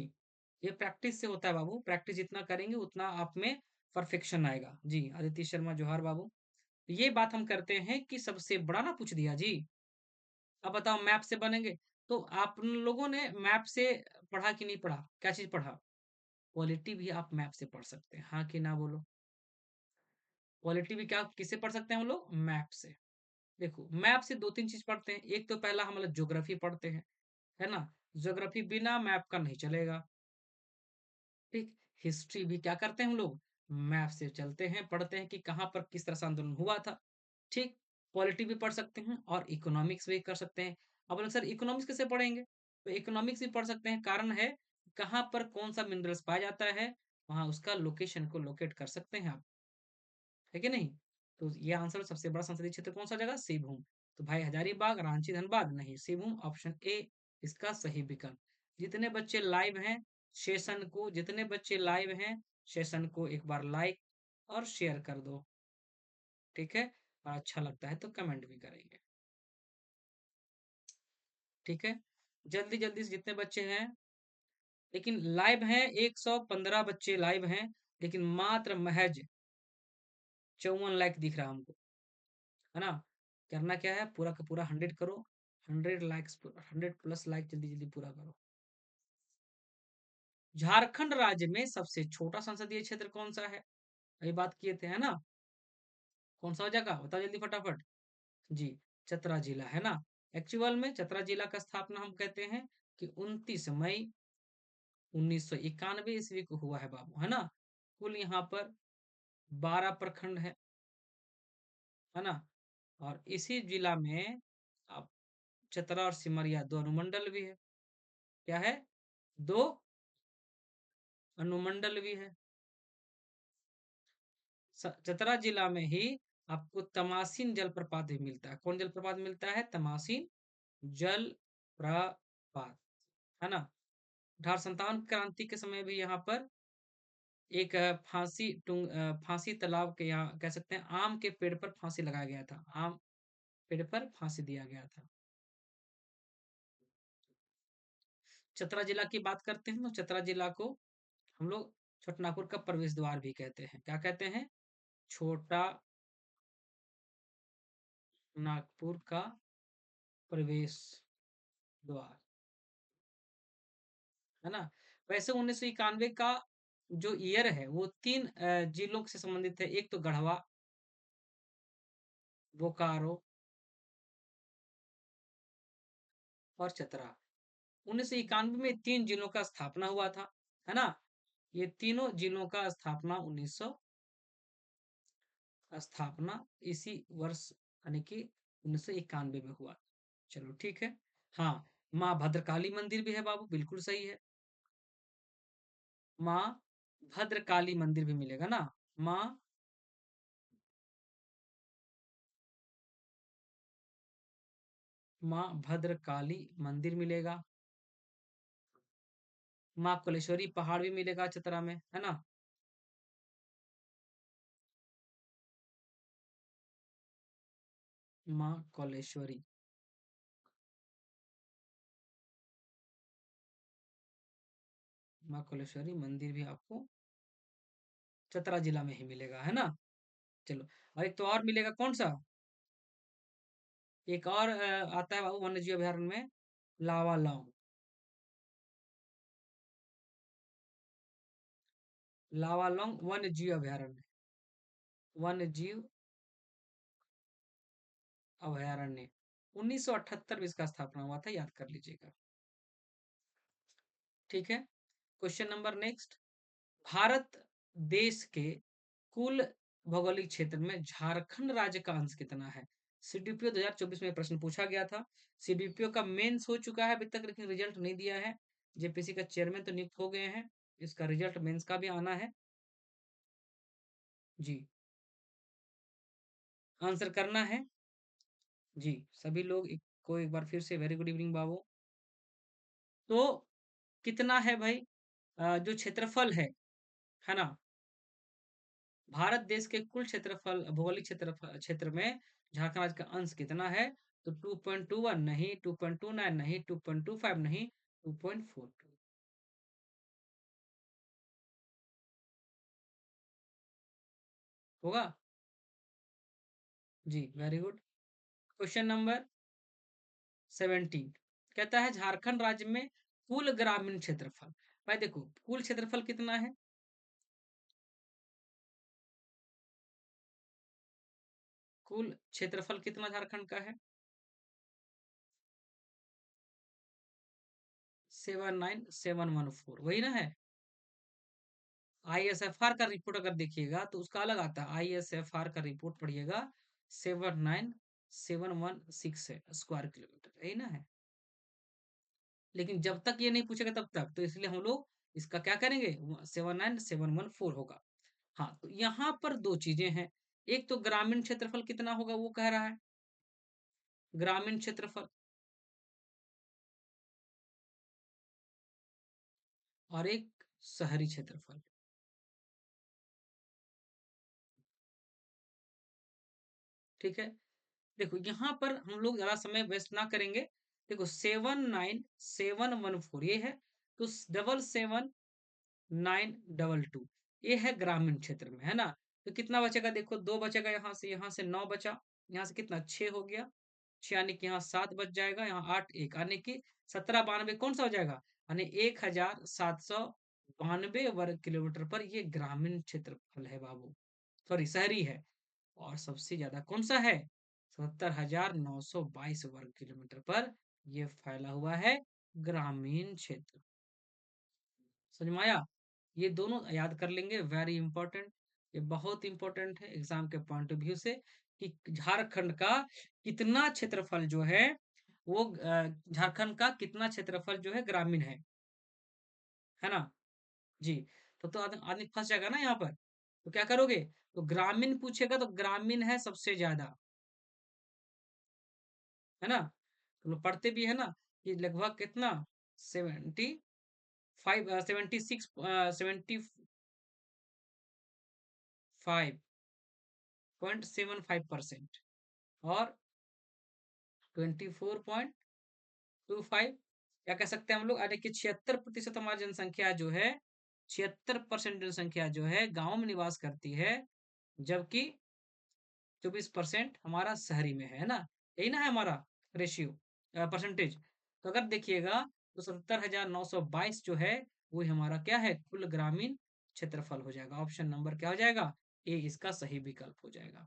ये प्रैक्टिस से होता है बाबू, प्रैक्टिस जितना करेंगे उतना आप में परफेक्शन आएगा जी। आदित्य शर्मा जोहार बाबू। ये बात हम करते हैं कि सबसे बड़ा ना पूछ दिया जी। अब बताओ, मैप से बनेंगे, तो आप लोगों ने मैप से पढ़ा कि नहीं पढ़ा, क्या चीज पढ़ा? क्वालिटी भी आप मैप से पढ़ सकते हैं, हाँ कि ना बोलो। क्वालिटी भी क्या किससे पढ़ सकते हैं हम लोग? मैप से। देखो, मैप से दो तीन चीज पढ़ते हैं, एक तो पहला हम लोग ज्योग्राफी पढ़ते हैं, है ना। ज्योग्राफी बिना मैप का नहीं चलेगा। ठीक, हिस्ट्री भी क्या करते हैं हम लोग, मैप से चलते हैं, पढ़ते हैं कि कहाँ पर किस तरह से आंदोलन हुआ था। ठीक, पॉलिटी भी पढ़ सकते हैं और इकोनॉमिक्स भी कर सकते हैं। अब बोले सर इकोनॉमिक्स कैसे पढ़ेंगे, तो इकोनॉमिक्स भी पढ़ सकते हैं, कारण है कहाँ पर कौन सा मिनरल्स पाया जाता है, वहां उसका लोकेशन को लोकेट कर सकते हैं आप, है कि नहीं। तो ये आंसर, सबसे बड़ा संसदीय क्षेत्र कौन सा जगह, सिंहभूम। तो भाई हजारीबाग, रांची, धनबाद नहीं, सिंहभूम ऑप्शन ए इसका सही विकल्प। जितने बच्चे लाइव हैं सेशन को, जितने बच्चे लाइव हैं सेशन को एक बार लाइक और शेयर कर दो, ठीक है। और अच्छा लगता है तो कमेंट भी करेंगे, ठीक है। जल्दी जल्दी से जितने बच्चे हैं, लेकिन लाइव हैं 115 बच्चे लाइव हैं, लेकिन मात्र महज 54 लाइक दिख रहा हमको, है ना। करना क्या है, पूरा का पूरा 100 करो, 100 लाइक्स, 100+ लाइक जल्दी जल्दी पूरा करो। झारखंड राज्य में सबसे छोटा संसदीय क्षेत्र कौन सा है, अभी बात किए थे, है ना। कौन सा हो जाएगा, बताओ जल्दी फटाफट जी। चतरा जिला, है ना। एक्चुअल में चतरा जिला का स्थापना हम कहते हैं कि 29 मई 1991 ईस्वी को हुआ है बाबू, है ना। कुल यहाँ पर 12 प्रखंड है ना। और इसी जिला में आप, चतरा और सिमरिया दो अनुमंडल भी है, क्या है, दो अनुमंडल भी है। चतरा जिला में ही आपको तमासीन जलप्रपात भी मिलता है। कौन जलप्रपात मिलता है, तमासीन जलप्रपात, है ना। 1857 क्रांति के समय भी यहाँ पर एक फांसी तालाब के, यहाँ कह सकते हैं आम के पेड़ पर फांसी लगाया गया था, आम पेड़ पर फांसी दिया गया था। चतरा जिला की बात करते हैं तो चतरा जिला को हम लोग छोटनागपुर का प्रवेश द्वार भी कहते हैं, क्या कहते हैं, छोटा नागपुर का प्रवेश द्वार, है ना। वैसे 1991 का जो ईयर है वो तीन जिलों से संबंधित है, एक तो गढ़वा, बोकारो और चतरा। 1991 में तीन जिलों का स्थापना हुआ था, है ना। ये तीनों जिलों का स्थापना स्थापना इसी वर्ष यानी कि 1991 में हुआ। चलो ठीक है। हाँ, माँ भद्रकाली मंदिर भी है बाबू, बिल्कुल सही है। माँ भद्रकाली मंदिर भी मिलेगा ना। माँ माँ भद्रकाली मंदिर मिलेगा। माँ कुलेश्वरी पहाड़ भी मिलेगा चतरा में, है ना। माँ कुलेश्वरी, माँ कुलेश्वरी मंदिर भी आपको चतरा जिला में ही मिलेगा, है ना। चलो, और एक तो और मिलेगा, कौन सा, एक और आता है बाबू वन्य जीव अभयारण्य में, लावालौंग। लावालौंग वन्य जीव अभयारण्य, वन्य जीव अभयारण्य 1978 में इसका स्थापना हुआ था, याद कर लीजिएगा। ठीक है। Question number next. भारत देश के कुल भौगोलिक क्षेत्र में झारखंड राज्य का अंश कितना है। सीडीपीओ 2024 में प्रश्न पूछा गया था। सीडीपीओ का मेंस हो चुका है अभी तक, लेकिन रिजल्ट नहीं दिया है। जेपीसी का चेयरमैन तो नियुक्त हो गए हैं, इसका रिजल्ट मेंस का भी आना है। जी, आंसर करना है। जी, सभी लोग को एक बार फिर से वेरी गुड इवनिंग बाबू। तो कितना है भाई, जो क्षेत्रफल है ना, भारत देश के कुल क्षेत्रफल, भौगोलिक क्षेत्र में झारखंड राज्य का अंश कितना है। तो 2.21 नहीं, 2.29 नहीं, 2.25 नहीं, 2.42 होगा। जी, वेरी गुड। क्वेश्चन नंबर 17 कहता है झारखंड राज्य में कुल ग्रामीण क्षेत्रफल। भाई देखो, कुल क्षेत्रफल कितना है, कुल क्षेत्रफल कितना झारखंड का है। 79714, वही ना है। आईएसएफआर का रिपोर्ट अगर देखिएगा तो उसका अलग आता है, आईएसएफआर का रिपोर्ट पढ़िएगा, 79716 है स्क्वायर किलोमीटर, यही ना है। लेकिन जब तक ये नहीं पूछेगा तब तक, तो इसलिए हम लोग इसका क्या करेंगे, 79714 होगा। हाँ, तो यहाँ पर दो चीजें हैं। एक तो ग्रामीण क्षेत्रफल कितना होगा वो कह रहा है, ग्रामीण क्षेत्रफल, और एक शहरी क्षेत्रफल। ठीक है। देखो यहाँ पर हम लोग ज्यादा समय वेस्ट ना करेंगे। देखो 79714 ये है, तो 77792 ये है ग्रामीण क्षेत्र में, है ना। तो कितना बचेगा, देखो दो बचेगा, यहाँ से 9 बचा, यहाँ से कितना 6 हो गया, 6 यानी कि यहाँ 7 बच जाएगा, यहाँ 8 1 यानी कि 1792 कौन सा हो जाएगा, यानी 1792 वर्ग किलोमीटर पर ये ग्रामीण क्षेत्रफल है बाबू, सॉरी शहरी है। और सबसे ज्यादा कौन सा है, 77,922 वर्ग किलोमीटर पर यह फैला हुआ है ग्रामीण क्षेत्र। समझ में आया। ये दोनों याद कर लेंगे, वेरी इंपॉर्टेंट, ये बहुत इंपॉर्टेंट है एग्जाम के पॉइंट ऑफ व्यू से, कि झारखंड का कितना क्षेत्रफल जो है वो झारखंड का कितना क्षेत्रफल जो है ग्रामीण है ना। जी, तो आदमी फंस जाएगा ना यहाँ पर। तो क्या करोगे, तो ग्रामीण पूछेगा तो ग्रामीण है सबसे ज्यादा, है ना। तो लोग पढ़ते भी है ना, कि लगभग कितना 75 76 75.75% और 24.25 क्या कह सकते हैं हम लोग, यानी कि 76% हमारी जनसंख्या जो है, 76% जनसंख्या जो है गांव में निवास करती है, जबकि 24% हमारा शहरी में है ना। यही ना है हमारा रेशियो, परसेंटेज। तो अगर देखिएगा तो 77,922 जो है वो हमारा क्या है, कुल ग्रामीण क्षेत्रफल हो जाएगा। ऑप्शन नंबर क्या हो जाएगा, ए इसका सही विकल्प हो जाएगा।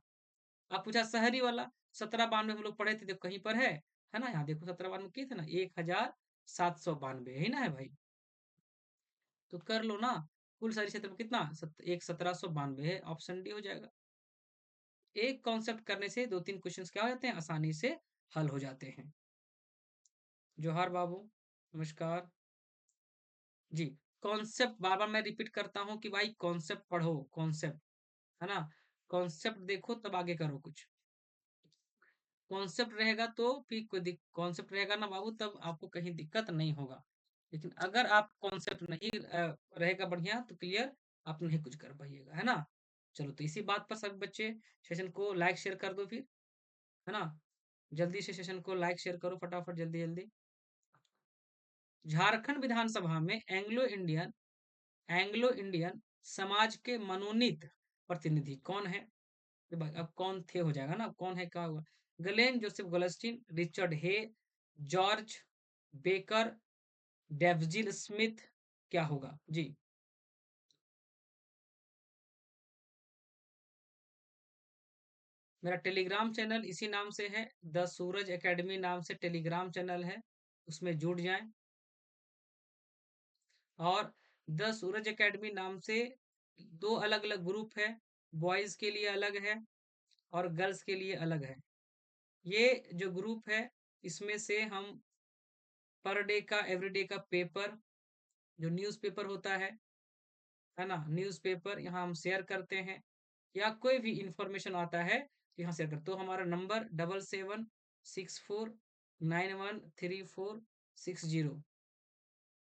आप पूछा शहरी वाला, 1792 हम लोग पढ़े थे, देखो कहीं पर है ना, यहाँ देखो 1792 किए थे ना, 1792 ही ना है भाई। तो कर लो ना, कुल शहरी क्षेत्र में कितना, एक 1792 है, ऑप्शन डी हो जाएगा। एक कॉन्सेप्ट करने से 2-3 क्वेश्चंस क्या हो जाते हैं, आसानी से हल हो जाते हैं। जोहार बाबू, नमस्कार। जी, कॉन्सेप्ट बार-बार मैं रिपीट करता हूँ कि भाई कॉन्सेप्ट पढ़ो, कॉन्सेप्ट, है ना? कॉन्सेप्ट देखो तब आगे करो कुछ। कॉन्सेप्ट रहेगा तो फिर कोई कॉन्सेप्ट रहेगा ना बाबू, तब आपको कहीं दिक्कत नहीं होगा। लेकिन अगर आप कॉन्सेप्ट नहीं रहेगा बढ़िया तो क्लियर आप नहीं कुछ कर पाइएगा, है ना? चलो तो इसी बात पर सभी बच्चे सेशन को लाइक शेयर कर दो फिर, है ना? जल्दी से सेशन को लाइक शेयर करो फटाफट जल्दी-जल्दी। झारखंड विधानसभा में एंग्लो इंडियन समाज के मनोनीत प्रतिनिधि कौन है? तो भाई अब कौन थे हो जाएगा ना, अब कौन है क्या हुआ? गलेन जोसेफ गोल्डस्टीन, रिचर्ड हे, जॉर्ज बेकर, डेवजिल स्मिथ, क्या होगा? जी, मेरा टेलीग्राम चैनल इसी नाम से है, द सूरज एकेडमी नाम से टेलीग्राम चैनल है, उसमें जुड़ जाएँ। और द सूरज एकेडमी नाम से 2 अलग-अलग ग्रुप है, बॉयज़ के लिए अलग है और गर्ल्स के लिए अलग है। ये जो ग्रुप है, इसमें से हम पर डे का, एवरीडे का पेपर, जो न्यूज़पेपर होता है ना? न्यूज़पेपर यहाँ हम शेयर करते हैं या कोई भी इन्फॉर्मेशन आता है, तो यहाँ शेयर करते तो हमारा नंबर 7764913460,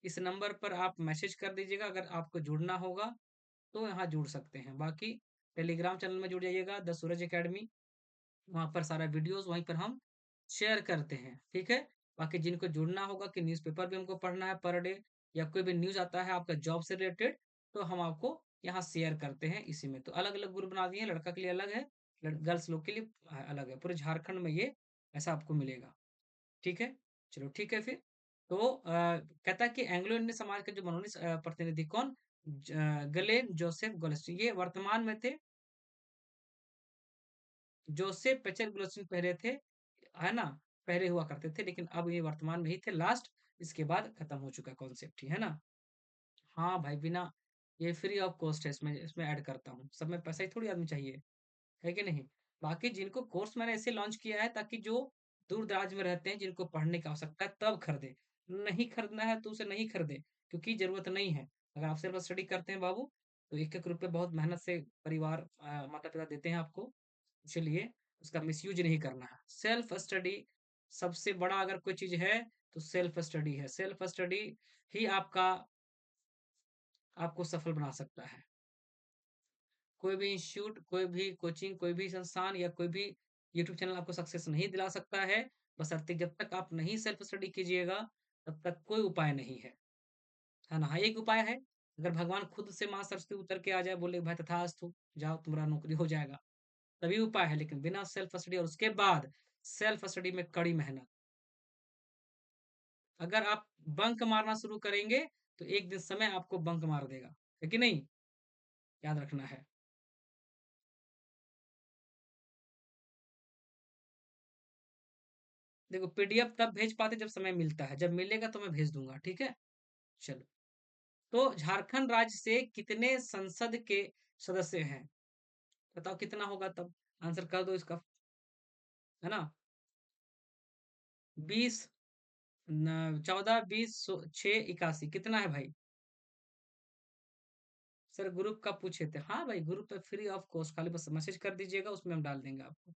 इस नंबर पर आप मैसेज कर दीजिएगा अगर आपको जुड़ना होगा, तो यहाँ जुड़ सकते हैं। बाकी टेलीग्राम चैनल में जुड़ जाइएगा द सूरज अकेडमी, वहाँ पर सारा वीडियोज़ वहीं पर हम शेयर करते हैं, ठीक है? बाकी जिनको जुड़ना होगा कि न्यूज़पेपर भी हमको पढ़ना है पर डे या कोई भी न्यूज़ आता है आपका जॉब से रिलेटेड, तो हम आपको यहाँ शेयर करते हैं इसी में। तो अलग-अलग ग्रुप बना दिए हैं, लड़का के लिए अलग है, गर्ल्स लोग के लिए अलग है। पूरे झारखंड में ये ऐसा आपको मिलेगा, ठीक है? चलो ठीक है फिर। तो कहता है कि एंग्लो इंडियन समाज के जो मनोनीत प्रतिनिधि कौन? गलेन जोसेफ गोल्डस्टीन, ये वर्तमान में थे। जोसेफ पेचर ग्लोसिन पहले थे, है ना? पहले हुआ करते थे लेकिन अब ये वर्तमान में ही थे लास्ट, इसके बाद खत्म हो चुका कॉन्सेप्ट ही, है ना? हाँ भाई, बिना ये फ्री ऑफ कॉस्ट है, इसमें इसमें ऐड करता हूँ। सब में पैसा ही थोड़ी आदमी चाहिए, है कि नहीं? बाकी जिनको कोर्स मैंने ऐसे लॉन्च किया है ताकि जो दूर-दराज में रहते हैं, जिनको पढ़ने की आवश्यकता है तब खरीदें। नहीं खरीदना है तो उसे नहीं खरीदें, क्योंकि ज़रूरत नहीं है। अगर आप सिर्फ स्टडी करते हैं बाबू, तो 1-1 रुपए बहुत मेहनत से परिवार माता-पिता देते हैं आपको, इसीलिए उसका मिसयूज़ नहीं करना है। सेल्फ स्टडी सबसे बड़ा अगर कोई चीज़ है, तो सेल्फ स्टडी है। सेल्फ स्टडी ही आपको सफल बना सकता है। कोई भी इंस्टीट्यूट, कोई भी कोचिंग, कोई भी संस्थान या कोई भी यूट्यूब चैनल आपको सक्सेस नहीं दिला सकता है, बशर्ते जब तक आप नहीं सेल्फ स्टडी कीजिएगा, तब तक कोई उपाय नहीं है ना? हाँ, एक उपाय है, अगर भगवान खुद से माँ सरस्वती उतर के आ जाए, बोले भाई तथास्तु, जाओ तुम्हारा नौकरी हो जाएगा, तभी उपाय है, लेकिन बिना सेल्फ स्टडी और उसके बाद सेल्फ स्टडी में कड़ी मेहनत। अगर आप बंक मारना शुरू करेंगे, तो एक दिन समय आपको बंक मार देगा, है कि नहीं? याद रखना है। देखो पीडीएफ तब भेज पाते जब समय मिलता है, जब मिलेगा तो मैं भेज दूँगा, ठीक है? चलो, तो झारखंड राज्य से कितने संसद के सदस्य हैं? बताओ कितना होगा तब? आंसर कर दो इसका, है ना? 20 न 14, 20, 6, 81 कितना है भाई? सर ग्रुप का पूछे थे। हाँ भाई, ग्रुप पे फ्री ऑफ कॉस्ट, खाली बस मैसेज कर दीजिएगा, उसमें हम डाल देंगे आपको,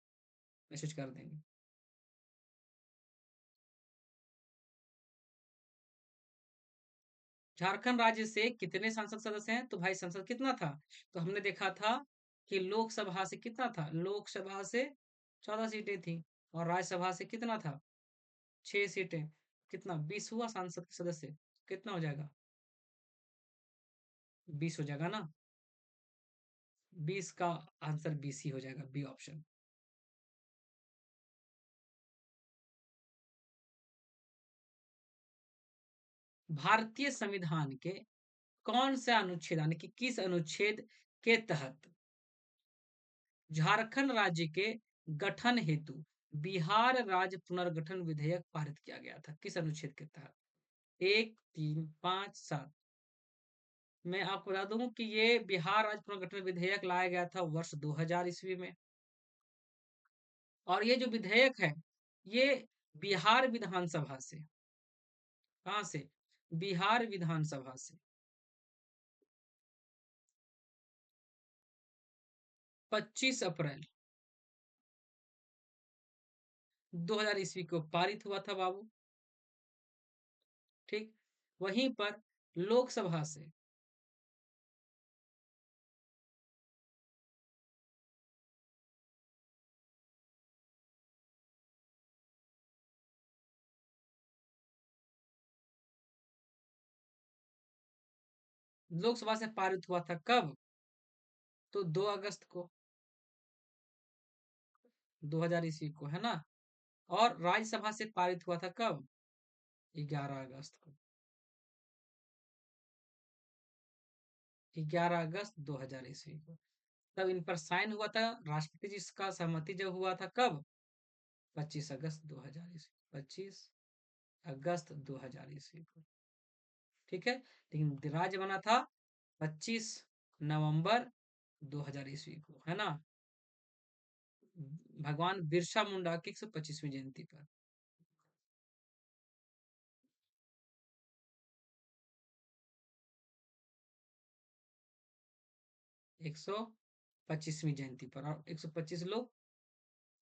मैसेज कर देंगे। झारखंड राज्य से कितने संसद सदस्य हैं? तो भाई संसद कितना था? तो हमने देखा था कि लोकसभा से कितना था? लोकसभा से 14 सीटें थी और राज्यसभा से कितना था? 6 सीटें। कितना 20 हुआ सांसद के सदस्य? कितना हो जाएगा? 20 हो जाएगा ना? 20 का आंसर 20 ही हो जाएगा, बी ऑप्शन। भारतीय संविधान के कौन सा अनुच्छेद यानी कि किस अनुच्छेद के तहत झारखंड राज्य के गठन हेतु बिहार राज्य पुनर्गठन विधेयक पारित किया गया था? किस अनुच्छेद के तहत? 1, 3, 5, 7। मैं आपको बता दूं कि ये बिहार राज्य पुनर्गठन विधेयक लाया गया था वर्ष 2000 ईस्वी में। और ये जो विधेयक है, ये बिहार विधानसभा से, कहाँ से? बिहार विधानसभा से 25 अप्रैल 2000 ईस्वी को पारित हुआ था बाबू। ठीक। वहीं पर लोकसभा से लोकसभा से पारित हुआ था कब? तो 2 अगस्त को 2000 ईस्वी को, है ना? और राज्यसभा से पारित हुआ था कब? 11 अगस्त को। 11 अगस्त 2000 ईस्वी को तब इन पर साइन हुआ था। राष्ट्रपति जी का सहमति जब हुआ था कब? 25 अगस्त 2000 ईस्वी, 25 अगस्त 2000 ईस्वी को। ठीक है, लेकिन राज्य बना था 25 नवंबर 2000 ईस्वी को, है ना? भगवान बिरसा मुंडा की 125वीं जयंती पर। 125वीं जयंती पर, और 125 लोग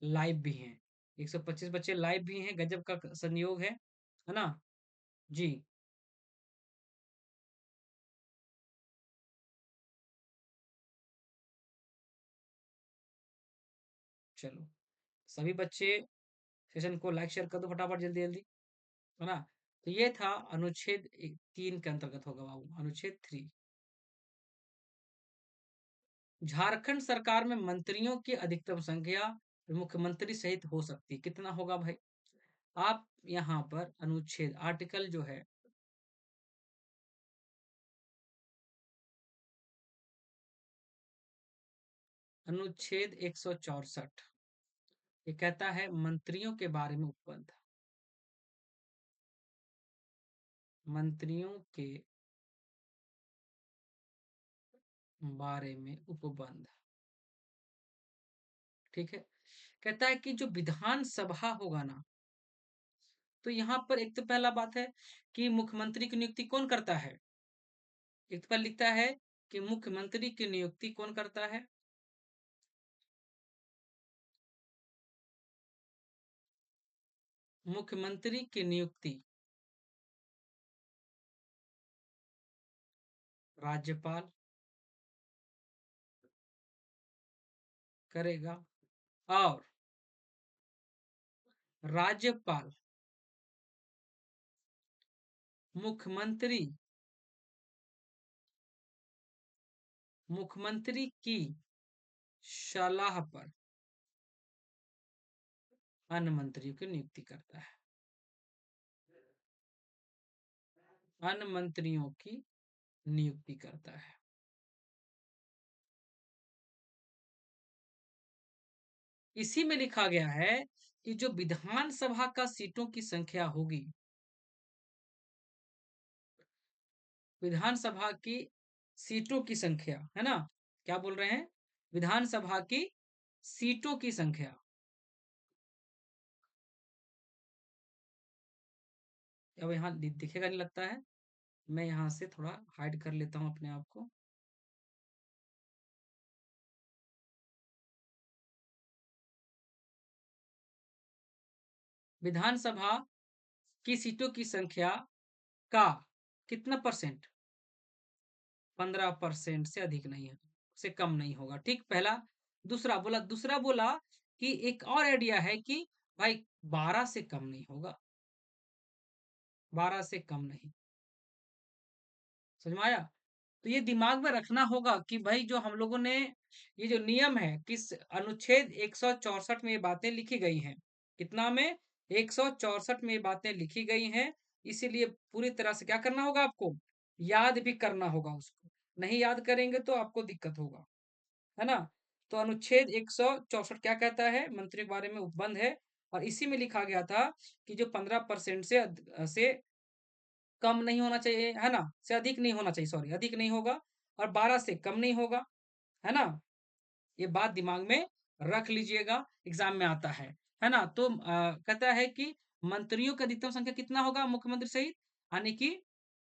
लाइव भी हैं। 125 बच्चे लाइव भी हैं, गजब का संयोग है ना? जी। चलो, सभी बच्चे सेशन को लाइक शेयर कर दो फटाफट, जल्दी जल्दी, है ना? तो ये था अनुच्छेद 3 के अंतर्गत होगा बाबू, अनुच्छेद 3। झारखंड सरकार में मंत्रियों की अधिकतम संख्या मुख्यमंत्री सहित हो सकती है। कितना होगा भाई? आप यहाँ पर अनुच्छेद आर्टिकल जो है, अनुच्छेद 164, ये कहता है मंत्रियों के बारे में उपबंध। मंत्रियों के बारे में उपबंध। ठीक है, कहता है कि जो विधान सभा होगा ना, तो यहाँ पर एक तो पहला बात है कि मुख्यमंत्री की नियुक्ति कौन करता है? एक तो पहले लिखता है कि मुख्यमंत्री की नियुक्ति कौन करता है? मुख्यमंत्री की नियुक्ति राज्यपाल करेगा, और राज्यपाल मुख्यमंत्री मुख्यमंत्री की सलाह पर अन्य मंत्रियों की नियुक्ति करता है। अन्य मंत्रियों की नियुक्ति करता है। इसी में लिखा गया है कि जो विधानसभा का सीटों की संख्या होगी, विधानसभा की सीटों की संख्या, है ना? क्या बोल रहे हैं? विधानसभा की सीटों की संख्या। अब यहाँ दिखेगा नहीं लगता है, मैं यहाँ से थोड़ा हाइड कर लेता हूँ अपने आप को। विधानसभा की सीटों की संख्या का कितना परसेंट? 15% से अधिक नहीं है, से कम नहीं होगा। ठीक, पहला। दूसरा बोला कि एक और आइडिया है कि भाई 12 से कम नहीं होगा, 12 से कम नहीं। समझ में आया? तो ये दिमाग में रखना होगा कि भाई जो हम लोगों ने, ये जो नियम है, किस अनुच्छेद 164 में ये बातें लिखी गई हैं। कितना में? 164 में ये बातें लिखी गई हैं। इसीलिए पूरी तरह से क्या करना होगा आपको? याद भी करना होगा उसको। नहीं याद करेंगे तो आपको दिक्कत होगा, है ना? तो अनुच्छेद 164 क्या कहता है? मंत्री के बारे में उपबंध है, और इसी में लिखा गया था कि जो 15% से कम नहीं होना चाहिए, है ना? से अधिक नहीं होना चाहिए, सॉरी, अधिक नहीं होगा, और 12 से कम नहीं होगा, है ना? ये बात दिमाग में रख लीजिएगा, एग्जाम में आता है ना? तो कहता है कि मंत्रियों की अधिकतम संख्या कितना होगा मुख्यमंत्री सहित, यानी कि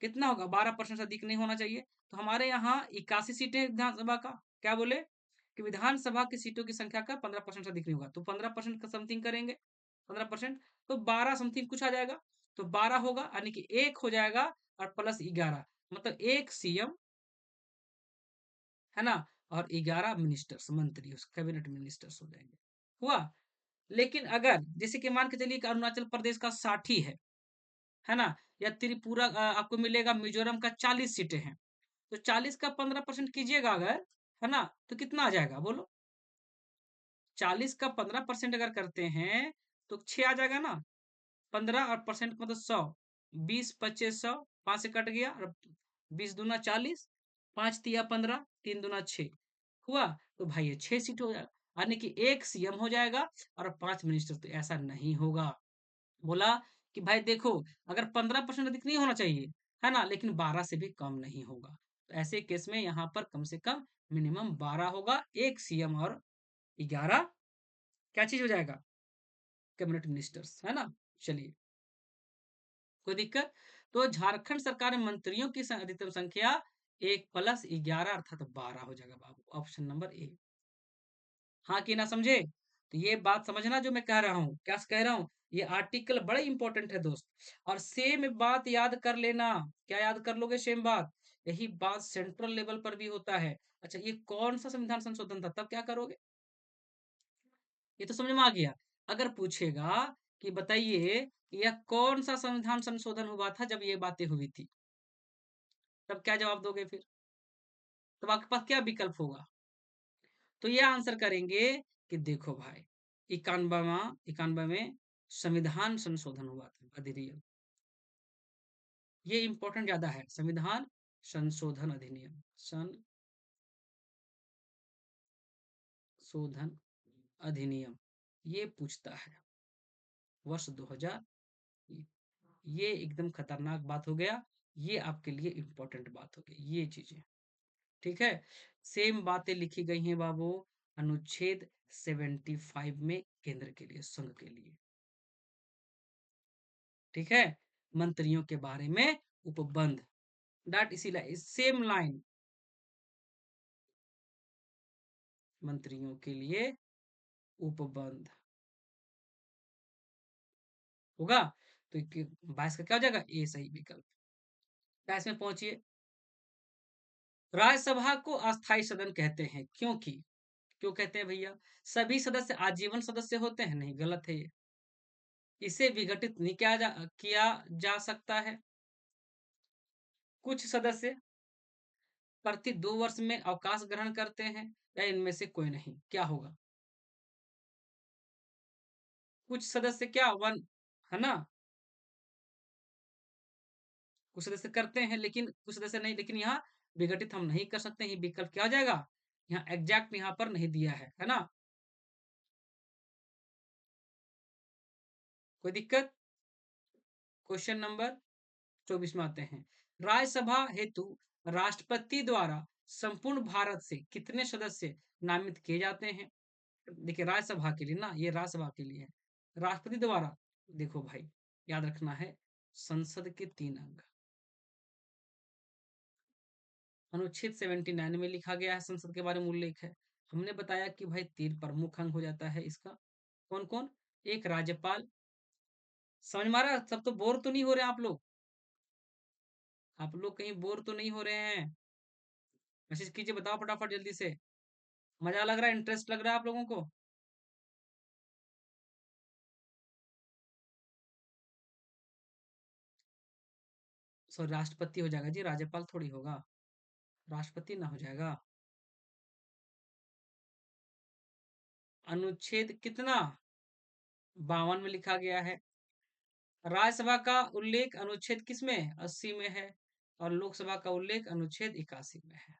कितना होगा, 12% से अधिक नहीं होना चाहिए। तो हमारे यहाँ 81 सीटें विधानसभा का, क्या बोले कि विधानसभा की सीटों की संख्या का 15% से अधिक नहीं होगा, तो 15% का समथिंग करेंगे, 15%, तो 12 समथिंग कुछ आ जाएगा। तो 12 होगा, यानी कि एक हो जाएगा, और प्लस 11, मतलब एक सीएम, है ना? और 11 मिनिस्टर्स, मंत्री, कैबिनेट मिनिस्टर्स हो जाएंगे। हुआ। लेकिन अगर जैसे कि मान के चलिए कि अरुणाचल प्रदेश का 60 है ना? या त्रिपुरा आपको मिलेगा, मिजोरम का 40 सीटें हैं, तो 40 का 15% कीजिएगा अगर, है ना? तो कितना आ जाएगा बोलो? 40 का 15% अगर करते हैं तो 6 आ जाएगा ना? 15 और परसेंट मतलब 100, 20 25 100, 5 से कट गया, और 20 दूना 40, 5 तिया 15, 3 दूना 6 हुआ। तो भाई ये 6 सीट हो जाएगा, यानी कि एक सीएम हो जाएगा और 5 मिनिस्टर। तो ऐसा नहीं होगा। बोला कि भाई देखो, अगर 15% अधिक नहीं होना चाहिए, है ना, लेकिन 12 से भी कम नहीं होगा। तो ऐसे केस में यहाँ पर कम से कम मिनिमम 12 होगा, एक सीएम और 11 क्या चीज हो जाएगा, कैबिनेट मिनिस्टर्स, है ना? चलिए, कोई दिक्कत? तो झारखंड सरकार में मंत्रियों की अधिकतम संख्या 1+11 अर्थात 12 हो जाएगा बाबू, ऑप्शन नंबर ए। हाँ कि ना समझे? तो ये बात समझना जो मैं कह रहा हूँ, क्या कह रहा हूँ, ये आर्टिकल बड़ा इंपॉर्टेंट है दोस्त। और सेम बात याद कर लेना, क्या याद कर लोगे, सेम बात, यही बात सेंट्रल लेवल पर भी होता है। अच्छा, ये कौन सा संविधान संशोधन था, तब क्या करोगे? ये तो समझ में आ गया। अगर पूछेगा कि बताइए कि यह कौन सा संविधान संशोधन हुआ था जब ये बातें हुई थी, तब क्या जवाब दोगे फिर? तब आपके पास क्या विकल्प होगा? तो ये आंसर करेंगे कि देखो भाई, 91 में संविधान संशोधन हुआ था, अधिनियम। ये इंपॉर्टेंट ज्यादा है, संविधान संशोधन अधिनियम, संशोधन अधिनियम, ये पूछता है वर्ष 2000। ये एकदम खतरनाक बात हो गया, ये आपके लिए इंपॉर्टेंट बात हो गई, ये चीजें, ठीक है? सेम बातें लिखी गई हैं बाबू, अनुच्छेद 75 में, केंद्र के लिए, संघ के लिए, ठीक है? मंत्रियों के बारे में उपबंध, डॉट इसी लाइन, सेम लाइन, मंत्रियों के लिए उपबंध होगा। तो 22 का क्या हो जाएगा, ए सही विकल्प। 22 में पहुंचिए। राज्यसभा को अस्थायी सदन कहते हैं, क्योंकि, क्यों कहते हैं भैया? सभी सदस्य आजीवन सदस्य होते हैं? नहीं, गलत है ये। इसे विघटित नहीं किया जा सकता है। कुछ सदस्य प्रति 2 वर्ष में अवकाश ग्रहण करते हैं, या इनमें से कोई नहीं, क्या होगा? कुछ सदस्य क्या वन, है ना, कुछ सदस्य करते हैं लेकिन कुछ सदस्य नहीं, लेकिन यहाँ विघटित हम नहीं कर सकते, ये विकल्प क्या हो जाएगा, यहाँ एग्जैक्ट यहाँ पर नहीं दिया है ना? कोई दिक्कत? क्वेश्चन नंबर 24 में आते हैं। राज्यसभा हेतु राष्ट्रपति द्वारा संपूर्ण भारत से कितने सदस्य नामित किए जाते हैं? देखिए, राज्यसभा के लिए ना, ये राज्यसभा के लिए है, राष्ट्रपति द्वारा, देखो भाई, याद रखना है, संसद के 3 अंग, अनुच्छेद 79 में लिखा गया है, संसद के बारे में उल्लेख है। हमने बताया कि भाई 3 प्रमुख अंग हो जाता है इसका, कौन कौन? एक राज्यपाल, समझ मारा, सब तो बोर तो नहीं हो रहे आप लोग? आप लोग कहीं बोर तो नहीं हो रहे हैं? मैसेज कीजिए, बताओ फटाफट जल्दी से। मजा लग रहा है, इंटरेस्ट लग रहा है आप लोगों को? सो राष्ट्रपति हो जाएगा जी, राज्यपाल थोड़ी होगा, राष्ट्रपति ना हो जाएगा। अनुच्छेद कितना, 52 में लिखा गया है। राज्यसभा का उल्लेख अनुच्छेद किस में, 80 में है, और लोकसभा का उल्लेख अनुच्छेद 81 में है।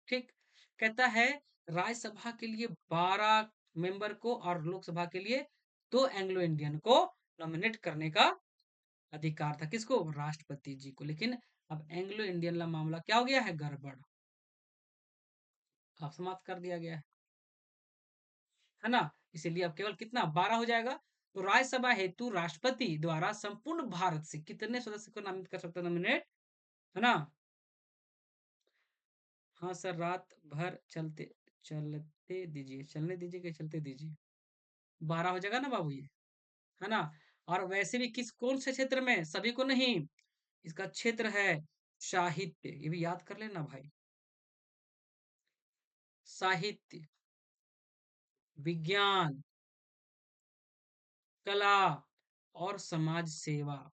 ठीक, कहता है राज्यसभा के लिए 12 मेंबर को और लोकसभा के लिए 2 एंग्लो इंडियन को नॉमिनेट करने का अधिकार था, किसको, राष्ट्रपति जी को। लेकिन अब एंग्लो इंडियन का मामला क्या हो गया है, गड़बड़, अब समाप्त कर दिया गया है। है ना? इसीलिए अब केवल कितना 12 हो जाएगा। तो राज्यसभा हेतु राष्ट्रपति द्वारा संपूर्ण भारत से कितने सदस्य को नामित कर सकते हैं नॉमिनेट, है ना? हाँ सर, रात भर चलते चलते दीजिए, चलने दीजिए कि चलते दीजिए। 12 हो जाएगा ना बाबू ये, है ना? और वैसे भी किस कौन से क्षेत्र में? सभी को नहीं, इसका क्षेत्र है साहित्य, ये भी याद कर लेना भाई। साहित्य, विज्ञान, कला और समाज सेवा।